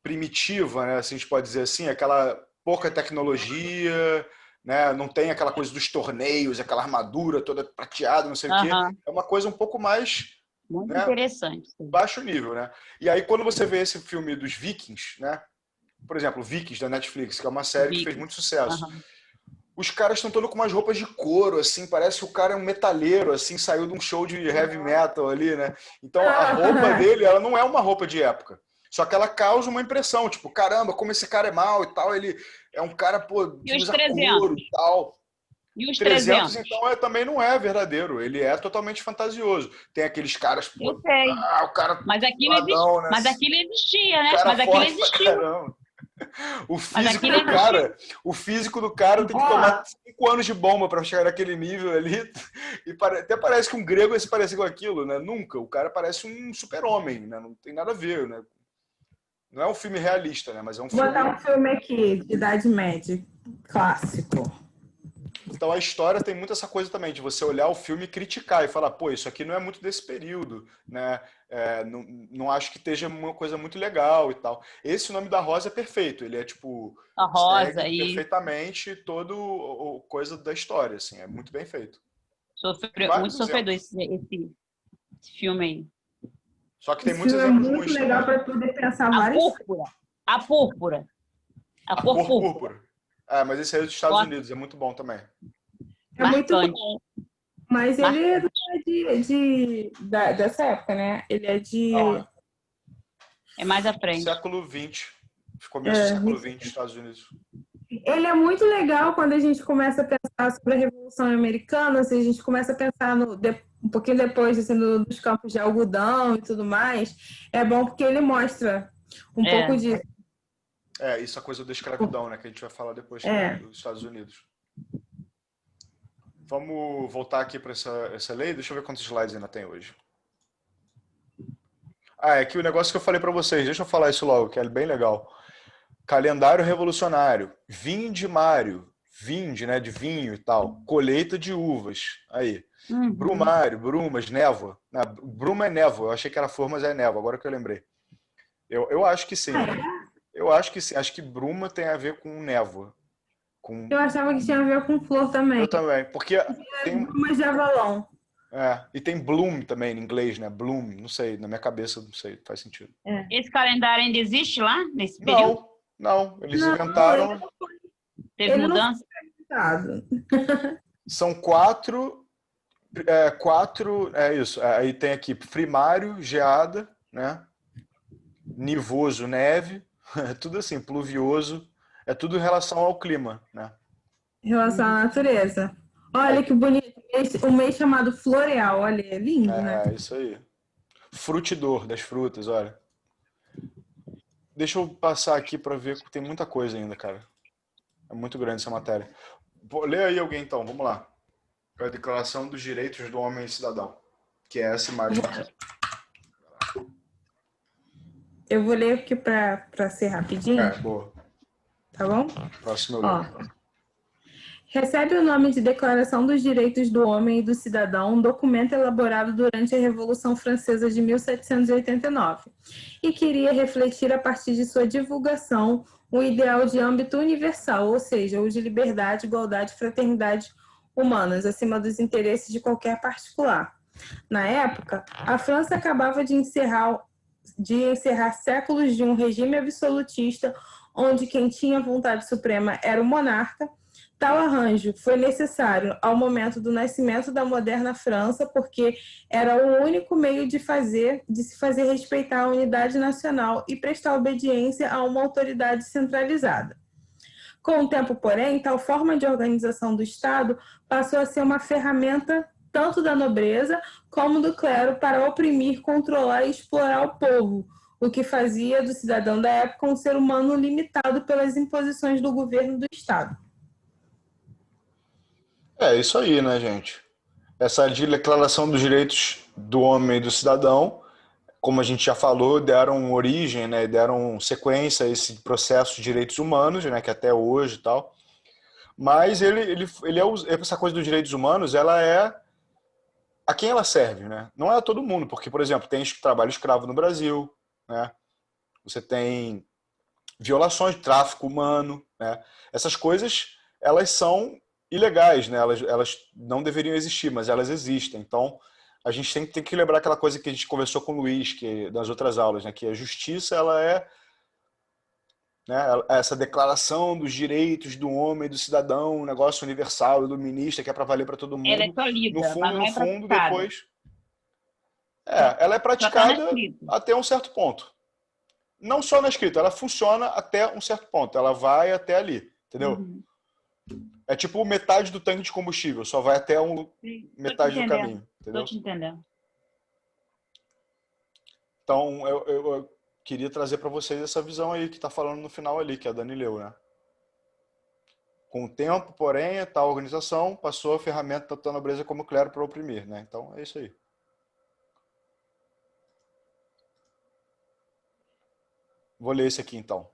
primitiva, né, assim, a gente pode dizer assim, aquela pouca tecnologia, né, não tem aquela coisa dos torneios, aquela armadura toda prateada, não sei o quê. É uma coisa um pouco mais, muito né, interessante. baixo nível, né? E aí quando você vê esse filme dos Vikings, né, por exemplo, Vikings da Netflix, que é uma série que fez muito sucesso. Os caras estão todos com umas roupas de couro, assim, parece que o cara é um metaleiro, assim, saiu de um show de heavy metal ali, né? Então a roupa dele, ela não é uma roupa de época. Só que ela causa uma impressão, tipo, caramba, como esse cara é mal e tal, ele é um cara, pô, de usa couro e tal. E os 300, então, também não é verdadeiro, ele é totalmente fantasioso. Tem aqueles caras, pô, eu sei. o cara mas aquilo, ladão, né? mas aquilo existia, né? Cara Mas aquilo forte pra existia. caramba. O físico do cara tem que tomar 5 anos de bomba para chegar naquele nível ali. E até parece que um grego vai se parecer com aquilo, né? Nunca. O cara parece um super-homem, né? Não tem nada a ver, né? Não é um filme realista, né? Mas é um filme... Vou botar um filme aqui, de Idade Média, clássico. Então a história tem muito essa coisa também, de você olhar o filme e criticar e falar, pô, isso aqui não é muito desse período, né? Não acho que esteja uma coisa muito legal e tal. Esse Nome da Rosa é perfeito, ele é tipo... A Rosa segue perfeitamente todo o coisa da história, assim, é muito bem feito. Muito sofredor esse filme aí. Só que tem esse muitos filme exemplos é muito legal para poder pensar A Púrpura. A Cor Púrpura. Mas esse aí é dos Estados Unidos, é muito bom também. É muito bom. Mas ele não é dessa época, né? Ele é de... É mais à frente. Século XX. Começo do século XX, Estados Unidos. Ele é muito legal quando a gente começa a pensar sobre a Revolução Americana, se a gente começa a pensar um pouquinho depois assim, dos campos de algodão e tudo mais. É bom porque ele mostra um pouco disso. Isso é coisa da escravidão, né? Que a gente vai falar depois dos Estados Unidos. Vamos voltar aqui para essa lei. Deixa eu ver quantos slides ainda tem hoje. É que o negócio que eu falei para vocês. Deixa eu falar isso logo, que é bem legal. Calendário revolucionário. Vindimário. Vinde, né? De vinho e tal. Colheita de uvas. Aí. Brumário, brumas, névoa. Bruma é névoa. Eu achei que era flor, mas é névoa. Agora que eu lembrei. Eu acho que sim. Eu acho que sim. Acho que bruma tem a ver com névoa. Eu achava que tinha a ver com flor também. Eu também. Porque tem... Brumas de avalon. E tem bloom também em inglês, né? Bloom. Não sei. Na minha cabeça, não sei. Faz sentido. Esse calendário ainda existe lá, nesse período? Não. Eles inventaram... Teve mudança? São 4... isso. Aí tem aqui primário, geada, né? Nivoso, neve. É tudo assim, pluvioso. É tudo em relação ao clima, né? Em relação à natureza. Olha que bonito. Um mês chamado Floreal. Olha, é lindo, né? É, isso aí. Frutidor das frutas, olha. Deixa eu passar aqui para ver que tem muita coisa ainda, cara. É muito grande essa matéria. Lê aí alguém então, vamos lá. A Declaração dos Direitos do Homem e Cidadão. Que é essa imagem aqui. Eu vou ler aqui para ser rapidinho. Boa. Tá bom? Próximo eu leio. Recebe o nome de Declaração dos Direitos do Homem e do Cidadão, um documento elaborado durante a Revolução Francesa de 1789, e queria refletir, a partir de sua divulgação, um ideal de âmbito universal, ou seja, o de liberdade, igualdade e fraternidade humanas, acima dos interesses de qualquer particular. Na época, a França acabava de encerrar séculos de um regime absolutista, onde quem tinha vontade suprema era o monarca. Tal arranjo foi necessário ao momento do nascimento da moderna França, porque era o único meio de se fazer respeitar a unidade nacional e prestar obediência a uma autoridade centralizada. Com o tempo, porém, tal forma de organização do Estado passou a ser uma ferramenta tanto da nobreza como do clero para oprimir, controlar e explorar o povo, o que fazia do cidadão da época um ser humano limitado pelas imposições do governo do Estado. É isso aí, né, gente? Essa Declaração dos Direitos do homem e do cidadão, como a gente já falou, deram origem, né, deram sequência a esse processo de direitos humanos, né, que até hoje e tal. Mas essa coisa dos direitos humanos, ela é a quem ela serve, né? Não é a todo mundo, porque, por exemplo, tem trabalho escravo no Brasil, né? Você tem violações de tráfico humano, né? Essas coisas, elas são ilegais, né? Elas não deveriam existir, mas elas existem. Então, a gente tem que lembrar aquela coisa que a gente conversou com o Luiz, que nas outras aulas, né? Que a justiça, ela é, né, essa declaração dos direitos do homem e do cidadão, um negócio universal, iluminista, que é para valer para todo Ela é mundo. só lida, mas não No é fundo, praticada. depois... ela é Só está na praticada escrita. até um certo ponto. Não só na escrita, ela funciona até um certo ponto. Ela vai até ali, entendeu? Uhum. É tipo metade do tanque de combustível, só vai até Sim, metade do caminho, Estou entendeu? te entendendo. Então, eu queria trazer para vocês essa visão aí que está falando no final ali, que a Dani leu, né? Com o tempo, porém, tal organização passou a ferramenta tanto da nobreza como o clero para oprimir, né? Então, é isso aí. Vou ler esse aqui, então.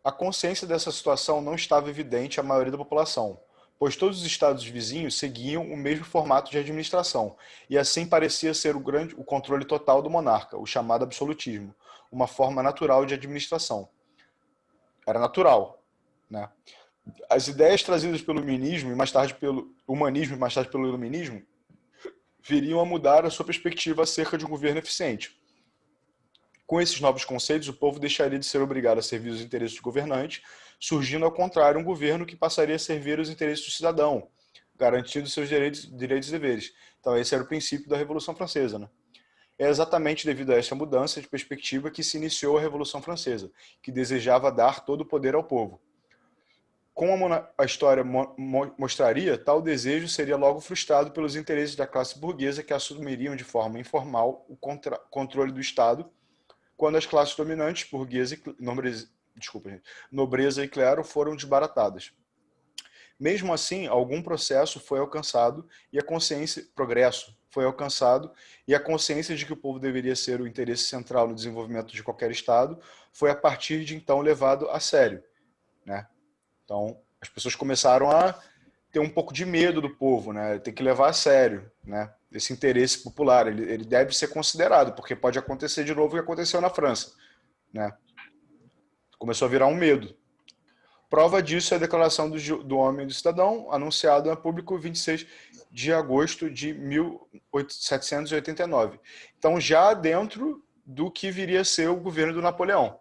A consciência dessa situação não estava evidente à maioria da população, pois todos os estados vizinhos seguiam o mesmo formato de administração, e assim parecia ser o controle total do monarca, o chamado absolutismo, uma forma natural de administração. Era natural, né? As ideias trazidas pelo humanismo e mais tarde pelo iluminismo viriam a mudar a sua perspectiva acerca de um governo eficiente. Com esses novos conceitos, o povo deixaria de ser obrigado a servir os interesses do governante, surgindo, ao contrário, um governo que passaria a servir os interesses do cidadão, garantindo seus direitos e deveres. Então, esse era o princípio da Revolução Francesa, né? É exatamente devido a essa mudança de perspectiva que se iniciou a Revolução Francesa, que desejava dar todo o poder ao povo. Como a história mostraria, tal desejo seria logo frustrado pelos interesses da classe burguesa que assumiriam de forma informal o controle do Estado, quando as classes dominantes, nobreza e clero, foram desbaratadas. Mesmo assim, algum progresso foi alcançado e a consciência de que o povo deveria ser o interesse central no desenvolvimento de qualquer Estado foi a partir de então levado a sério, né? Então, as pessoas começaram a ter um pouco de medo do povo, né? Tem que levar a sério, né? Esse interesse popular, ele deve ser considerado, porque pode acontecer de novo o que aconteceu na França, né? Começou a virar um medo. Prova disso é a declaração do homem e do cidadão, anunciada a público 26 de agosto de 1789. Então, já dentro do que viria a ser o governo do Napoleão,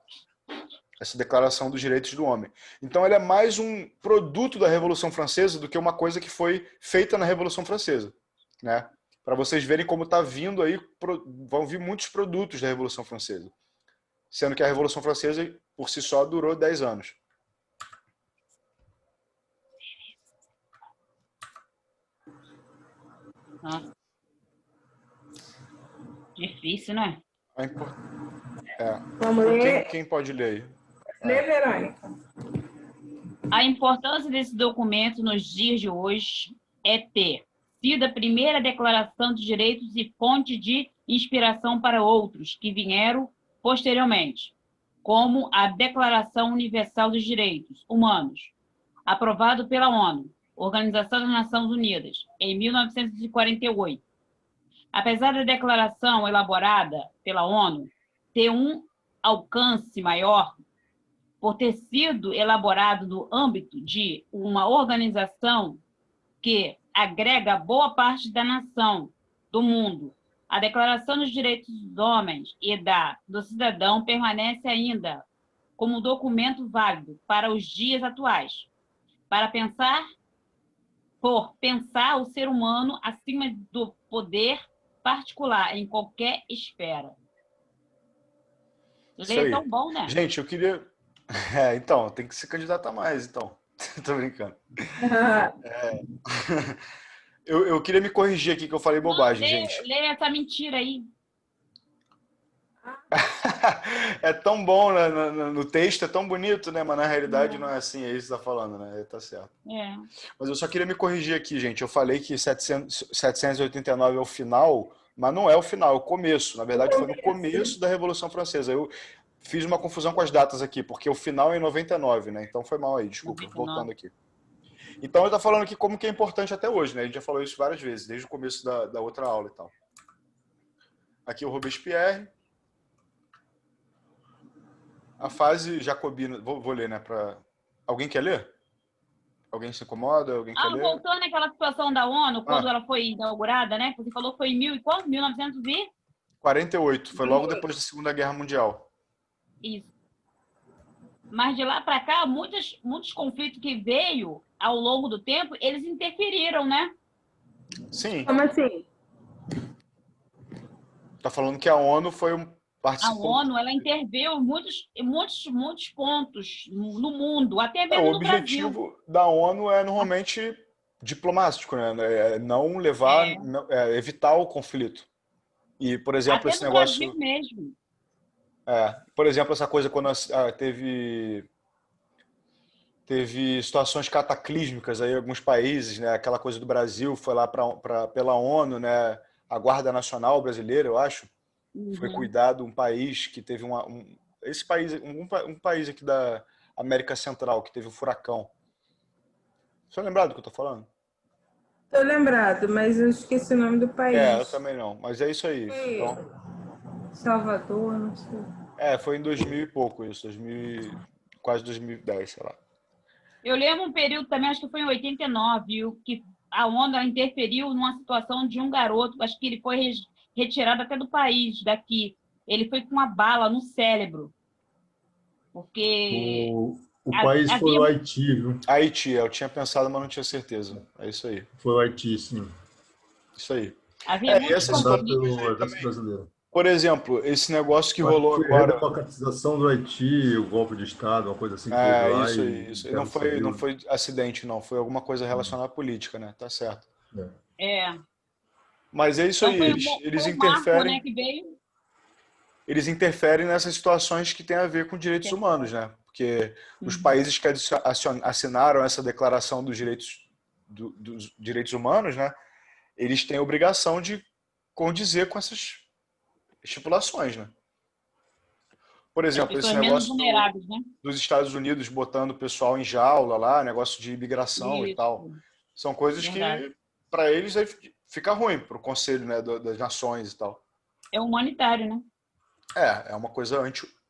essa declaração dos direitos do homem. Então, ele é mais um produto da Revolução Francesa do que uma coisa que foi feita na Revolução Francesa, né? Para vocês verem como está vindo aí, vão vir muitos produtos da Revolução Francesa. Sendo que a Revolução Francesa, por si só, durou 10 anos. Nossa. Difícil, né? Vamos ler. Quem pode ler aí? Lê, Verônica. A importância desse documento nos dias de hoje é ter sido a primeira declaração de direitos e fonte de inspiração para outros que vieram posteriormente, como a Declaração Universal dos Direitos Humanos, aprovado pela ONU, Organização das Nações Unidas, em 1948. Apesar da declaração elaborada pela ONU ter um alcance maior, por ter sido elaborado no âmbito de uma organização que agrega boa parte da nação, do mundo, a Declaração dos Direitos dos Homens e do Cidadão permanece ainda como um documento válido para os dias atuais, por pensar o ser humano acima do poder particular em qualquer esfera. Ler é tão bom, né? Gente, eu queria... então, tem que se candidatar mais, então. Tô brincando. Eu queria me corrigir aqui que eu falei bobagem, gente. Lê essa mentira aí. É tão bom, né? No texto é tão bonito, né? Mas na realidade não é assim, é isso que você tá falando, né? Tá certo. É. Mas eu só queria me corrigir aqui, gente. Eu falei que 789 é o final Mas não é o final, é o começo. Na verdade, foi no começo da Revolução Francesa. Eu fiz uma confusão com as datas aqui, porque o final é em 99, né? Então foi mal aí, desculpa, 99. voltando aqui. Então ele está falando aqui como que é importante até hoje, né? A gente já falou isso várias vezes, desde o começo da outra aula e tal. Aqui o Robespierre. A fase jacobina... Vou ler, né? Alguém quer ler? Alguém se incomoda? Alguém quer ler? Voltando àquela situação da ONU, quando ela foi inaugurada, né? Você falou que foi em 1900 e... 48, foi logo depois da Segunda Guerra Mundial. Isso. Mas de lá para cá, muitos conflitos que veio ao longo do tempo, eles interferiram, né? Sim. Como assim? Tá falando que a ONU foi um A ONU, ela interveio em muitos pontos no mundo, até mesmo o no Brasil. objetivo da ONU é normalmente diplomático, né? É não levar, evitar o conflito. E, por exemplo, Até esse no negócio... Brasil mesmo. Por exemplo, essa coisa quando teve situações cataclísmicas aí em alguns países, né? Aquela coisa do Brasil foi lá pela ONU, né? A Guarda Nacional Brasileira, eu acho, foi cuidar de um país que teve esse país, um país aqui da América Central que teve um furacão. Você é lembrado do que eu tô falando? Tô lembrado, mas eu esqueci o nome do país. Eu também não, mas é isso aí. Então, Salvador, não sei. foi em 2000 e pouco isso, quase 2010, sei lá. Eu lembro um período também, acho que foi em 89, que a ONU interferiu numa situação de um garoto, acho que ele foi retirado até do país, daqui. Ele foi com uma bala no cérebro. Porque... O país foi o Haiti, viu? Haiti, eu tinha pensado, mas não tinha certeza. É isso aí. Foi o Haiti, sim. Isso aí. Havia muitos mandado pelo Exército Brasileiro. Por exemplo, esse negócio que rolou foi agora... a democratização do Haiti, o golpe de Estado, uma coisa assim que teve lá. Isso. Não foi acidente, não. Foi alguma coisa relacionada à política, né? Tá certo. Mas é isso então, aí. Eles interferem... Marco, né, que veio. Eles interferem nessas situações que têm a ver com direitos humanos, né? Porque os países que assinaram essa declaração dos direitos humanos, né? Eles têm a obrigação de condizer com essas estipulações, né? Por exemplo, esse negócio dos Estados Unidos botando o pessoal em jaula lá, negócio de imigração e tal. São coisas que, para eles, fica ruim, para o Conselho, né, das Nações e tal. É humanitário, né? É uma coisa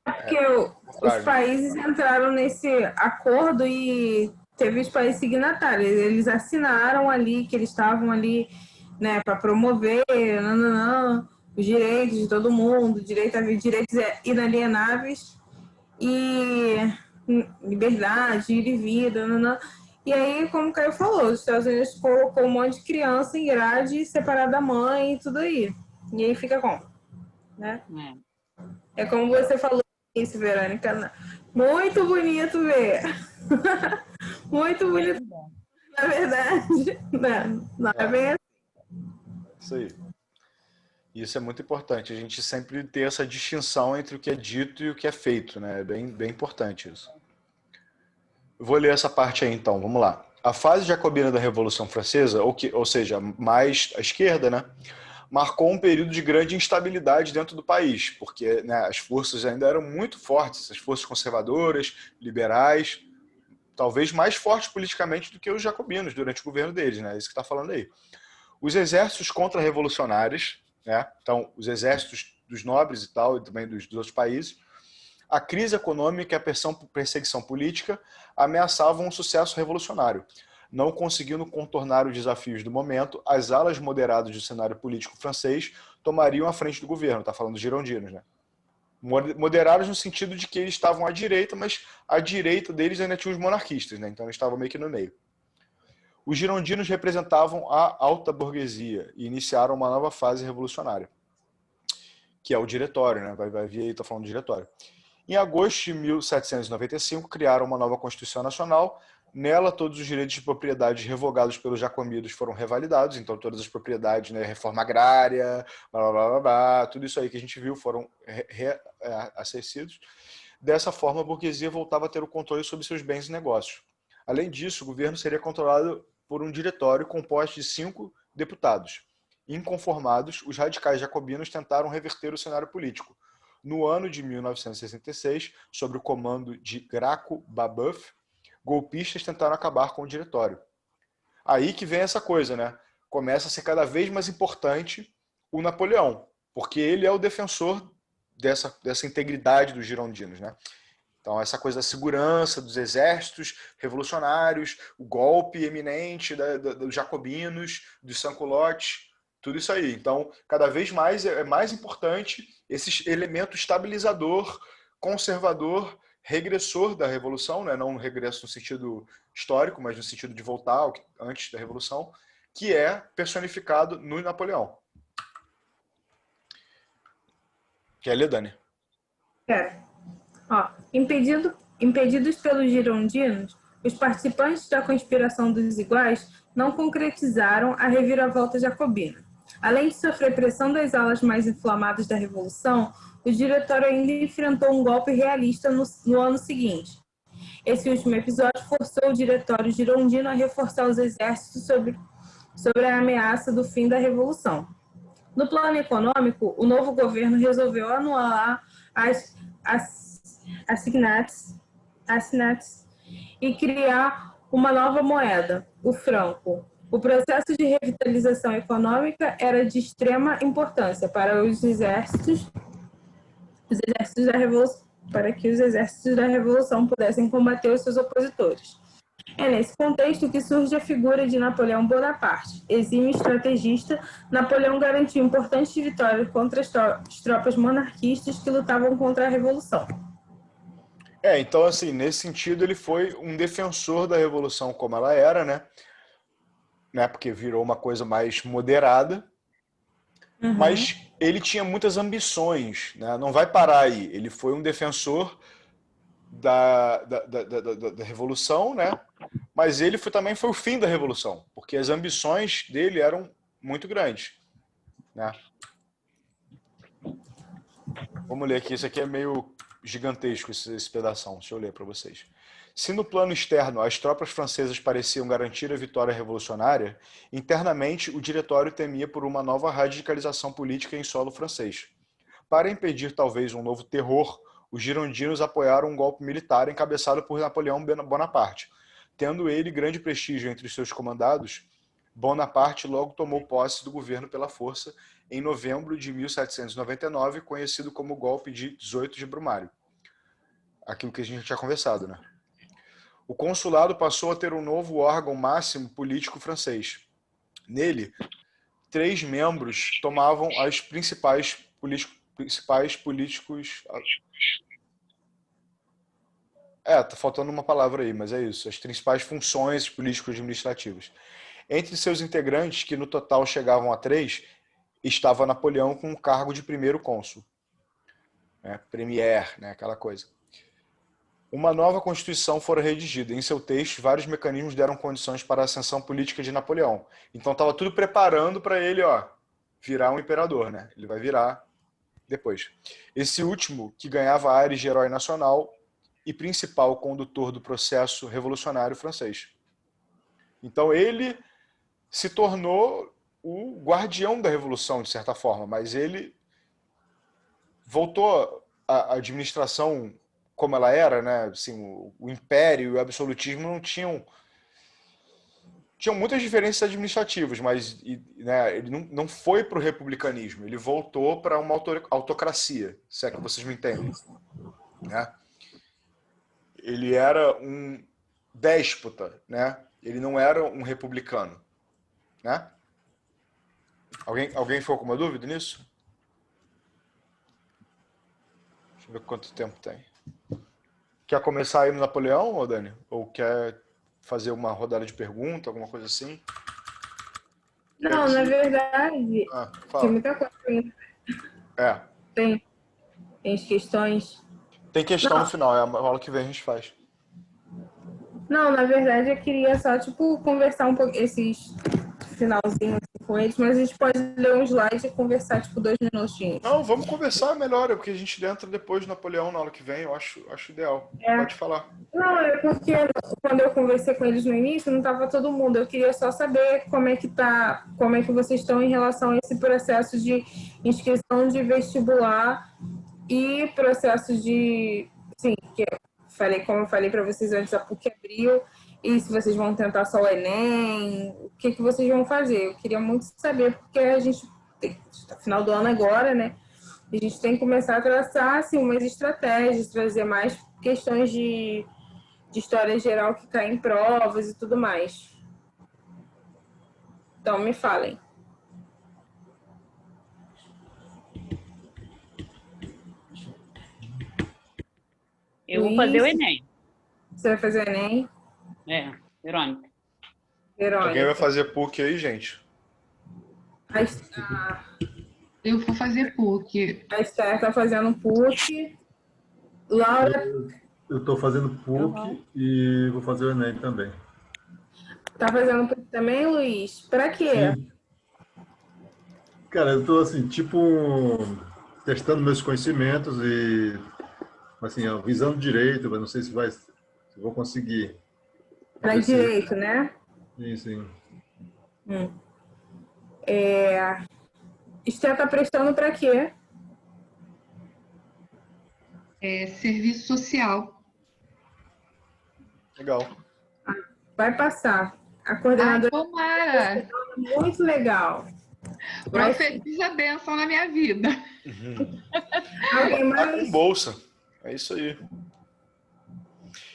Porque os países entraram nesse acordo e teve os países signatários. Eles assinaram ali que eles estavam ali, né, para promover os direitos de todo mundo, direitos inalienáveis e liberdade, ir e vida, E aí, como o Caio falou, os Estados Unidos colocou um monte de criança em grade, separada da mãe e tudo aí. E aí fica como? Né? É como você falou isso, Verônica. Muito bonito ver. Muito bonito. Na verdade, não é bem assim. Isso aí. Isso é muito importante. A gente sempre ter essa distinção entre o que é dito e o que é feito, né? É bem importante isso. Eu vou ler essa parte aí, então. Vamos lá. A fase jacobina da Revolução Francesa, ou seja, mais à esquerda, né? Marcou um período de grande instabilidade dentro do país, porque, né, as forças ainda eram muito fortes, as forças conservadoras, liberais, talvez mais fortes politicamente do que os jacobinos durante o governo deles, né? Isso que está falando aí. Os exércitos contra-revolucionários, né? Então, os exércitos dos nobres e tal, e também dos outros países, a crise econômica e a perseguição política ameaçavam um sucesso revolucionário. Não conseguindo contornar os desafios do momento, as alas moderadas do cenário político francês tomariam a frente do governo. Está falando dos girondinos, né? Moderados no sentido de que eles estavam à direita, mas à direita deles ainda tinha os monarquistas, né? Então eles estavam meio que no meio. Os girondinos representavam a alta burguesia e iniciaram uma nova fase revolucionária, que é o diretório, né? Vai vir aí, estou falando do diretório. Em agosto de 1795, criaram uma nova Constituição Nacional. Nela, todos os direitos de propriedade revogados pelos jacobinos foram revalidados, então todas as propriedades, né, reforma agrária, tudo isso aí que a gente viu foram acessíveis. Dessa forma, a burguesia voltava a ter o controle sobre seus bens e negócios. Além disso, o governo seria controlado por um diretório composto de 5 deputados. Inconformados, os radicais jacobinos tentaram reverter o cenário político. No ano de 1966, sob o comando de Graco Babeuf, golpistas tentaram acabar com o diretório. Aí que vem essa coisa, né? Começa a ser cada vez mais importante o Napoleão, porque ele é o defensor dessa integridade dos girondinos, né? Então, essa coisa da segurança dos exércitos revolucionários, o golpe eminente dos jacobinos, dos sans-culottes, tudo isso aí. Então, cada vez mais é mais importante esse elemento estabilizador, conservador, regressor da Revolução, né? Não um regresso no sentido histórico, mas no sentido de voltar ao antes da Revolução, que é personificado no Napoleão. Quer ler, Dani? Quero. Ó, impedidos pelos girondinos, os participantes da conspiração dos iguais não concretizaram a reviravolta jacobina. Além de sofrer pressão das alas mais inflamadas da Revolução, o diretório ainda enfrentou um golpe realista no ano seguinte. Esse último episódio forçou o diretório girondino a reforçar os exércitos sobre a ameaça do fim da Revolução. No plano econômico, o novo governo resolveu anular as assinantes e criar uma nova moeda, o franco. O processo de revitalização econômica era de extrema importância para os exércitos da Revolução, para que os exércitos da Revolução pudessem combater os seus opositores. É nesse contexto que surge a figura de Napoleão Bonaparte. Exímio estrategista, Napoleão garantiu importantes vitórias contra as tropas monarquistas que lutavam contra a Revolução. Então, assim, nesse sentido, ele foi um defensor da Revolução como ela era, né? Porque virou uma coisa mais moderada. Uhum. Mas ele tinha muitas ambições, né? Não vai parar aí. Ele foi um defensor da Revolução, né? Mas ele também foi o fim da Revolução, porque as ambições dele eram muito grandes, né? Vamos ler aqui, isso aqui é meio gigantesco, esse pedação, deixa eu ler para vocês. Se no plano externo as tropas francesas pareciam garantir a vitória revolucionária, internamente o diretório temia por uma nova radicalização política em solo francês. Para impedir talvez um novo terror, os girondinos apoiaram um golpe militar encabeçado por Napoleão Bonaparte. Tendo ele grande prestígio entre seus comandados, Bonaparte logo tomou posse do governo pela força em novembro de 1799, conhecido como golpe de 18 de Brumário. Aquilo que a gente tinha conversado, né? O consulado passou a ter um novo órgão máximo político francês. Nele, 3 membros tomavam as principais políticos... Tá faltando uma palavra aí, mas é isso. As principais funções político-administrativas. Entre seus integrantes, que no total chegavam a 3, estava Napoleão com o cargo de primeiro cônsul. Premier, aquela coisa. Uma nova Constituição fora redigida. Em seu texto, vários mecanismos deram condições para a ascensão política de Napoleão. Então, estava tudo preparando para ele virar um imperador. Né? Ele vai virar depois. Esse último, que ganhava ares de herói nacional e principal condutor do processo revolucionário francês. Então, ele se tornou o guardião da Revolução, de certa forma, mas ele voltou à administração como ela era, né? Assim, o império e o absolutismo não tinham muitas diferenças administrativas, mas né, ele não foi para o republicanismo, ele voltou para uma autocracia, se é que vocês me entendem. Né? Ele era um déspota, né? Ele não era um republicano. Né? Alguém ficou com uma dúvida nisso? Deixa eu ver quanto tempo tem. Quer começar aí no Napoleão, Dani? Ou quer fazer uma rodada de pergunta, alguma coisa assim? Não, na verdade, tem muita coisa ainda. Tem as questões. Tem questão no final, a aula que vem a gente faz. Não, na verdade eu queria só, conversar um pouco, esses finalzinhos com eles, mas a gente pode ler um slide e conversar, tipo, 2 minutinhos. Não, vamos conversar melhor, porque a gente entra depois do Napoleão na aula que vem, eu acho ideal. Pode falar. Não, é porque quando eu conversei com eles no início, não estava todo mundo. Eu queria só saber como é que vocês estão em relação a esse processo de inscrição de vestibular e processo de, assim, como eu falei para vocês antes, a PUC abriu, e se vocês vão tentar só o Enem, o que vocês vão fazer? Eu queria muito saber, porque a gente está final do ano agora, né? A gente tem que começar a traçar, assim, umas estratégias, trazer mais questões de história geral que caem em provas e tudo mais. Então, me falem. Eu vou fazer o Enem. Você vai fazer o Enem? Verônica. Alguém vai fazer PUC aí, gente? Eu vou fazer PUC. A Esther está fazendo PUC. Laura... Eu estou fazendo PUC e vou fazer o Enem também. Tá fazendo PUC também, Luiz? Para quê? Sim. Cara, eu estou assim, tipo, testando meus conhecimentos e, assim, visando direito, mas não sei se vou conseguir. Para direito, né? Sim, sim. Esther tá prestando para quê? Serviço social. Legal. Vai passar. A coordenadora... Tomara! Muito legal. Profetiza a bênção na minha vida. Alguém Tá mais? com bolsa. É isso aí.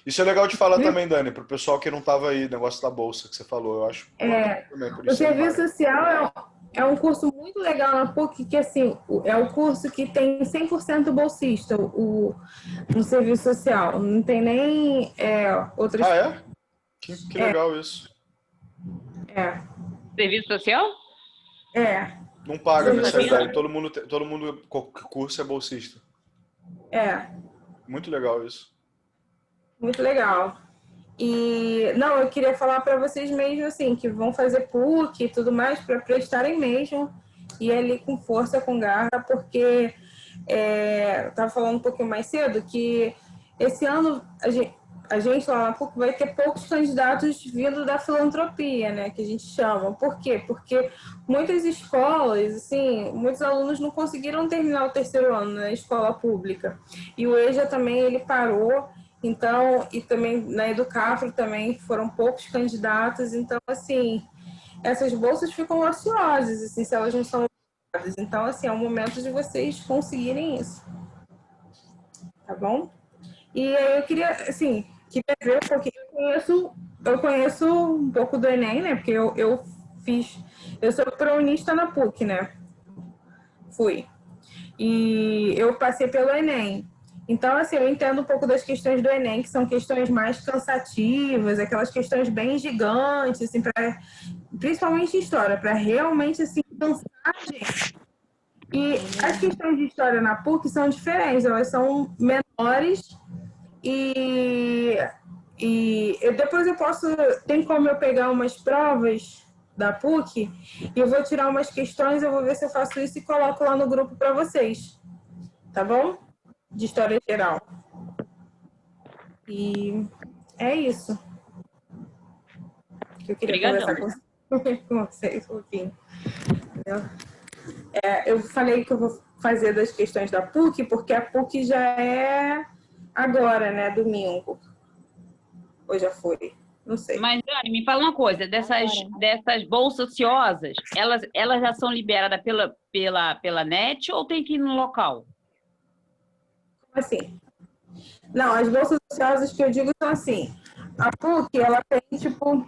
Isso é legal de falar também, Dani, pro pessoal que não tava aí, negócio da bolsa que você falou, eu acho. Também, por O isso serviço social é um curso muito legal na PUC, que assim, é o curso que tem 100% bolsista, no serviço social. Não tem nem outras... Ah, é? Que legal isso. Serviço social? Não paga Serviço mensalidade, todo mundo curso é bolsista. Muito legal isso. Muito legal. E, não, eu queria falar para vocês mesmo, assim, que vão fazer PUC e tudo mais, para prestarem mesmo, e ali com força, com garra, porque eu estava falando um pouquinho mais cedo que esse ano a gente lá na PUC vai ter poucos candidatos vindo da filantropia, né, que a gente chama. Por quê? Porque muitas escolas, assim, muitos alunos não conseguiram terminar o 3º ano na escola pública. E o EJA também, ele parou. Então, e também na Educafro também foram poucos candidatos. Então, assim, essas bolsas ficam ociosas, assim, se elas não são usadas. Então, assim, é o momento de vocês conseguirem isso. Tá bom? E aí eu queria, assim, ver um pouquinho. Eu conheço um pouco do Enem, né? Porque eu sou pronista na PUC, né? Fui. E eu passei pelo Enem. Então, assim, eu entendo um pouco das questões do Enem, que são questões mais cansativas, aquelas questões bem gigantes, assim, principalmente história, para realmente, assim, cansar a gente. E as questões de história na PUC são diferentes, elas são menores e depois tem como eu pegar umas provas da PUC e eu vou tirar umas questões, eu vou ver se eu faço isso e coloco lá no grupo para vocês, tá bom? De história geral. E é isso que eu queria conversar com vocês um pouquinho. Eu falei que eu vou fazer das questões da PUC, porque a PUC já é agora, né? Domingo. Ou já foi? Não sei. Mas, Dani, me fala uma coisa, dessas bolsas ociosas, elas já são liberadas pela NET ou tem que ir no local? Assim, não, as bolsas ociosas que eu digo são assim, a PUC, ela tem, tipo,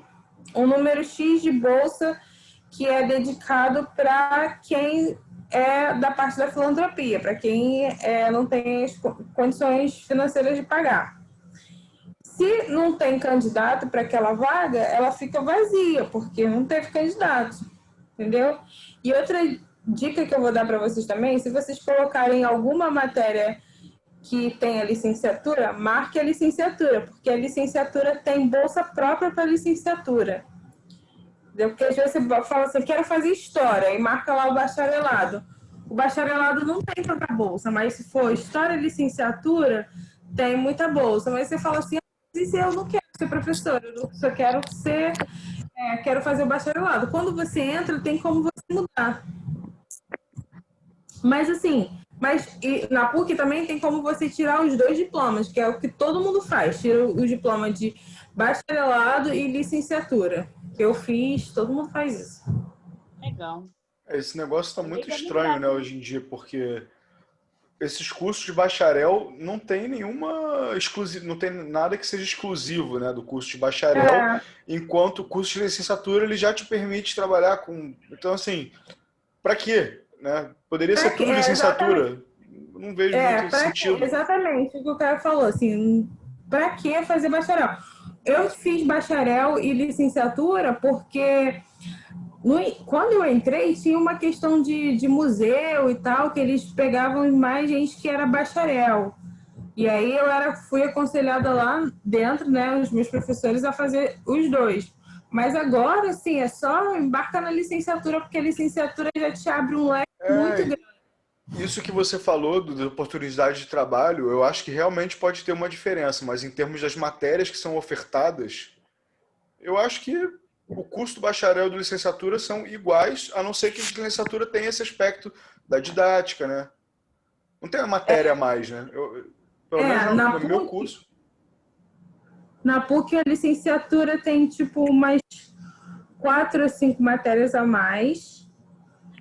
um número X de bolsa que é dedicado para quem é da parte da filantropia, para quem não tem as condições financeiras de pagar. Se não tem candidato para aquela vaga, ela fica vazia, porque não teve candidato, entendeu? E outra dica que eu vou dar para vocês também, se vocês colocarem alguma matéria que tem a licenciatura, marque a licenciatura, porque a licenciatura tem bolsa própria para licenciatura. entendeu? Porque às vezes você fala assim, eu quero fazer história, e marca lá o bacharelado. O bacharelado não tem tanta bolsa, mas se for história e licenciatura, tem muita bolsa. Mas você fala assim, eu não quero ser professora, eu só quero ser, quero fazer o bacharelado. Quando você entra, tem como você mudar. Mas assim, na PUC também tem como você tirar os 2 diplomas, que é o que todo mundo faz. Tira o diploma de bacharelado e licenciatura. Que eu fiz, todo mundo faz isso. Legal. Esse negócio está muito estranho, né, hoje em dia, porque esses cursos de bacharel não tem nenhuma não tem nada que seja exclusivo, né, do curso de bacharel, enquanto o curso de licenciatura ele já te permite trabalhar com. Então, assim, para quê? Né? Poderia ser tudo licenciatura. Não vejo muito sentido. Exatamente o que o cara falou, assim, para que fazer bacharel? Eu fiz bacharel e licenciatura porque quando eu entrei tinha uma questão de museu e tal, que eles pegavam mais gente que era bacharel. E aí fui aconselhada lá dentro, né, os meus professores a fazer os 2. Mas agora, assim, é só embarcar na licenciatura, porque a licenciatura já te abre um leque muito grande. Isso que você falou da oportunidade de trabalho, eu acho que realmente pode ter uma diferença, mas em termos das matérias que são ofertadas, eu acho que o curso do bacharel e do licenciatura são iguais, a não ser que a licenciatura tenha esse aspecto da didática, né? Não tem a matéria a mais, né? Pelo menos no meu curso. Na PUC, a licenciatura tem, tipo, umas 4 ou 5 matérias a mais.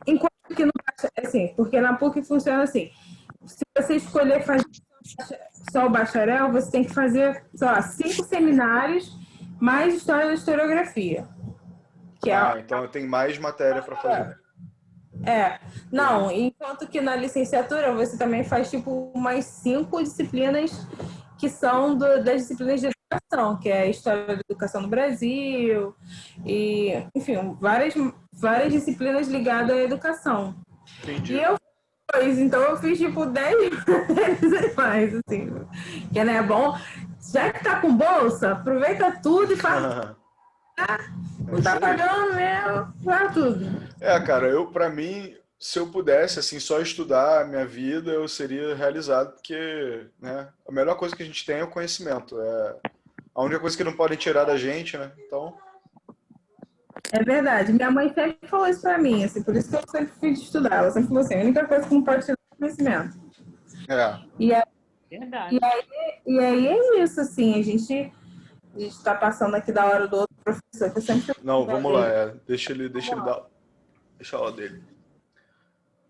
Enquanto que no assim, porque na PUC funciona assim. Se você escolher fazer só o bacharel, você tem que fazer, sei lá, 5 seminários, mais história da historiografia. Então tem mais matéria para fazer. Não, enquanto que na licenciatura você também faz tipo umas 5 disciplinas que são das disciplinas de educação, que é a história da educação no Brasil, e, enfim, várias disciplinas ligadas à educação. Entendi. E então eu fiz tipo 10 vezes mais, assim, que não é bom. Já que tá com bolsa, aproveita tudo e faz. Não tá pagando mesmo, faz tudo. Cara, pra mim, se eu pudesse, assim, só estudar a minha vida, eu seria realizado, porque, né, a melhor coisa que a gente tem é o conhecimento. É a única coisa que não podem tirar da gente, né? Então. É verdade. Minha mãe sempre falou isso pra mim, assim, por isso que eu sempre fui estudar. Ela sempre falou assim, a única coisa que não pode tirar é o conhecimento. Verdade. E aí é isso, assim, a gente tá passando aqui da hora do outro professor, que eu sempre... Não, vamos lá, deixa ele dar. Deixa a aula dele.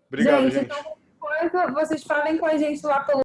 Obrigado, gente. Então, qualquer coisa, vocês falem com a gente lá pelo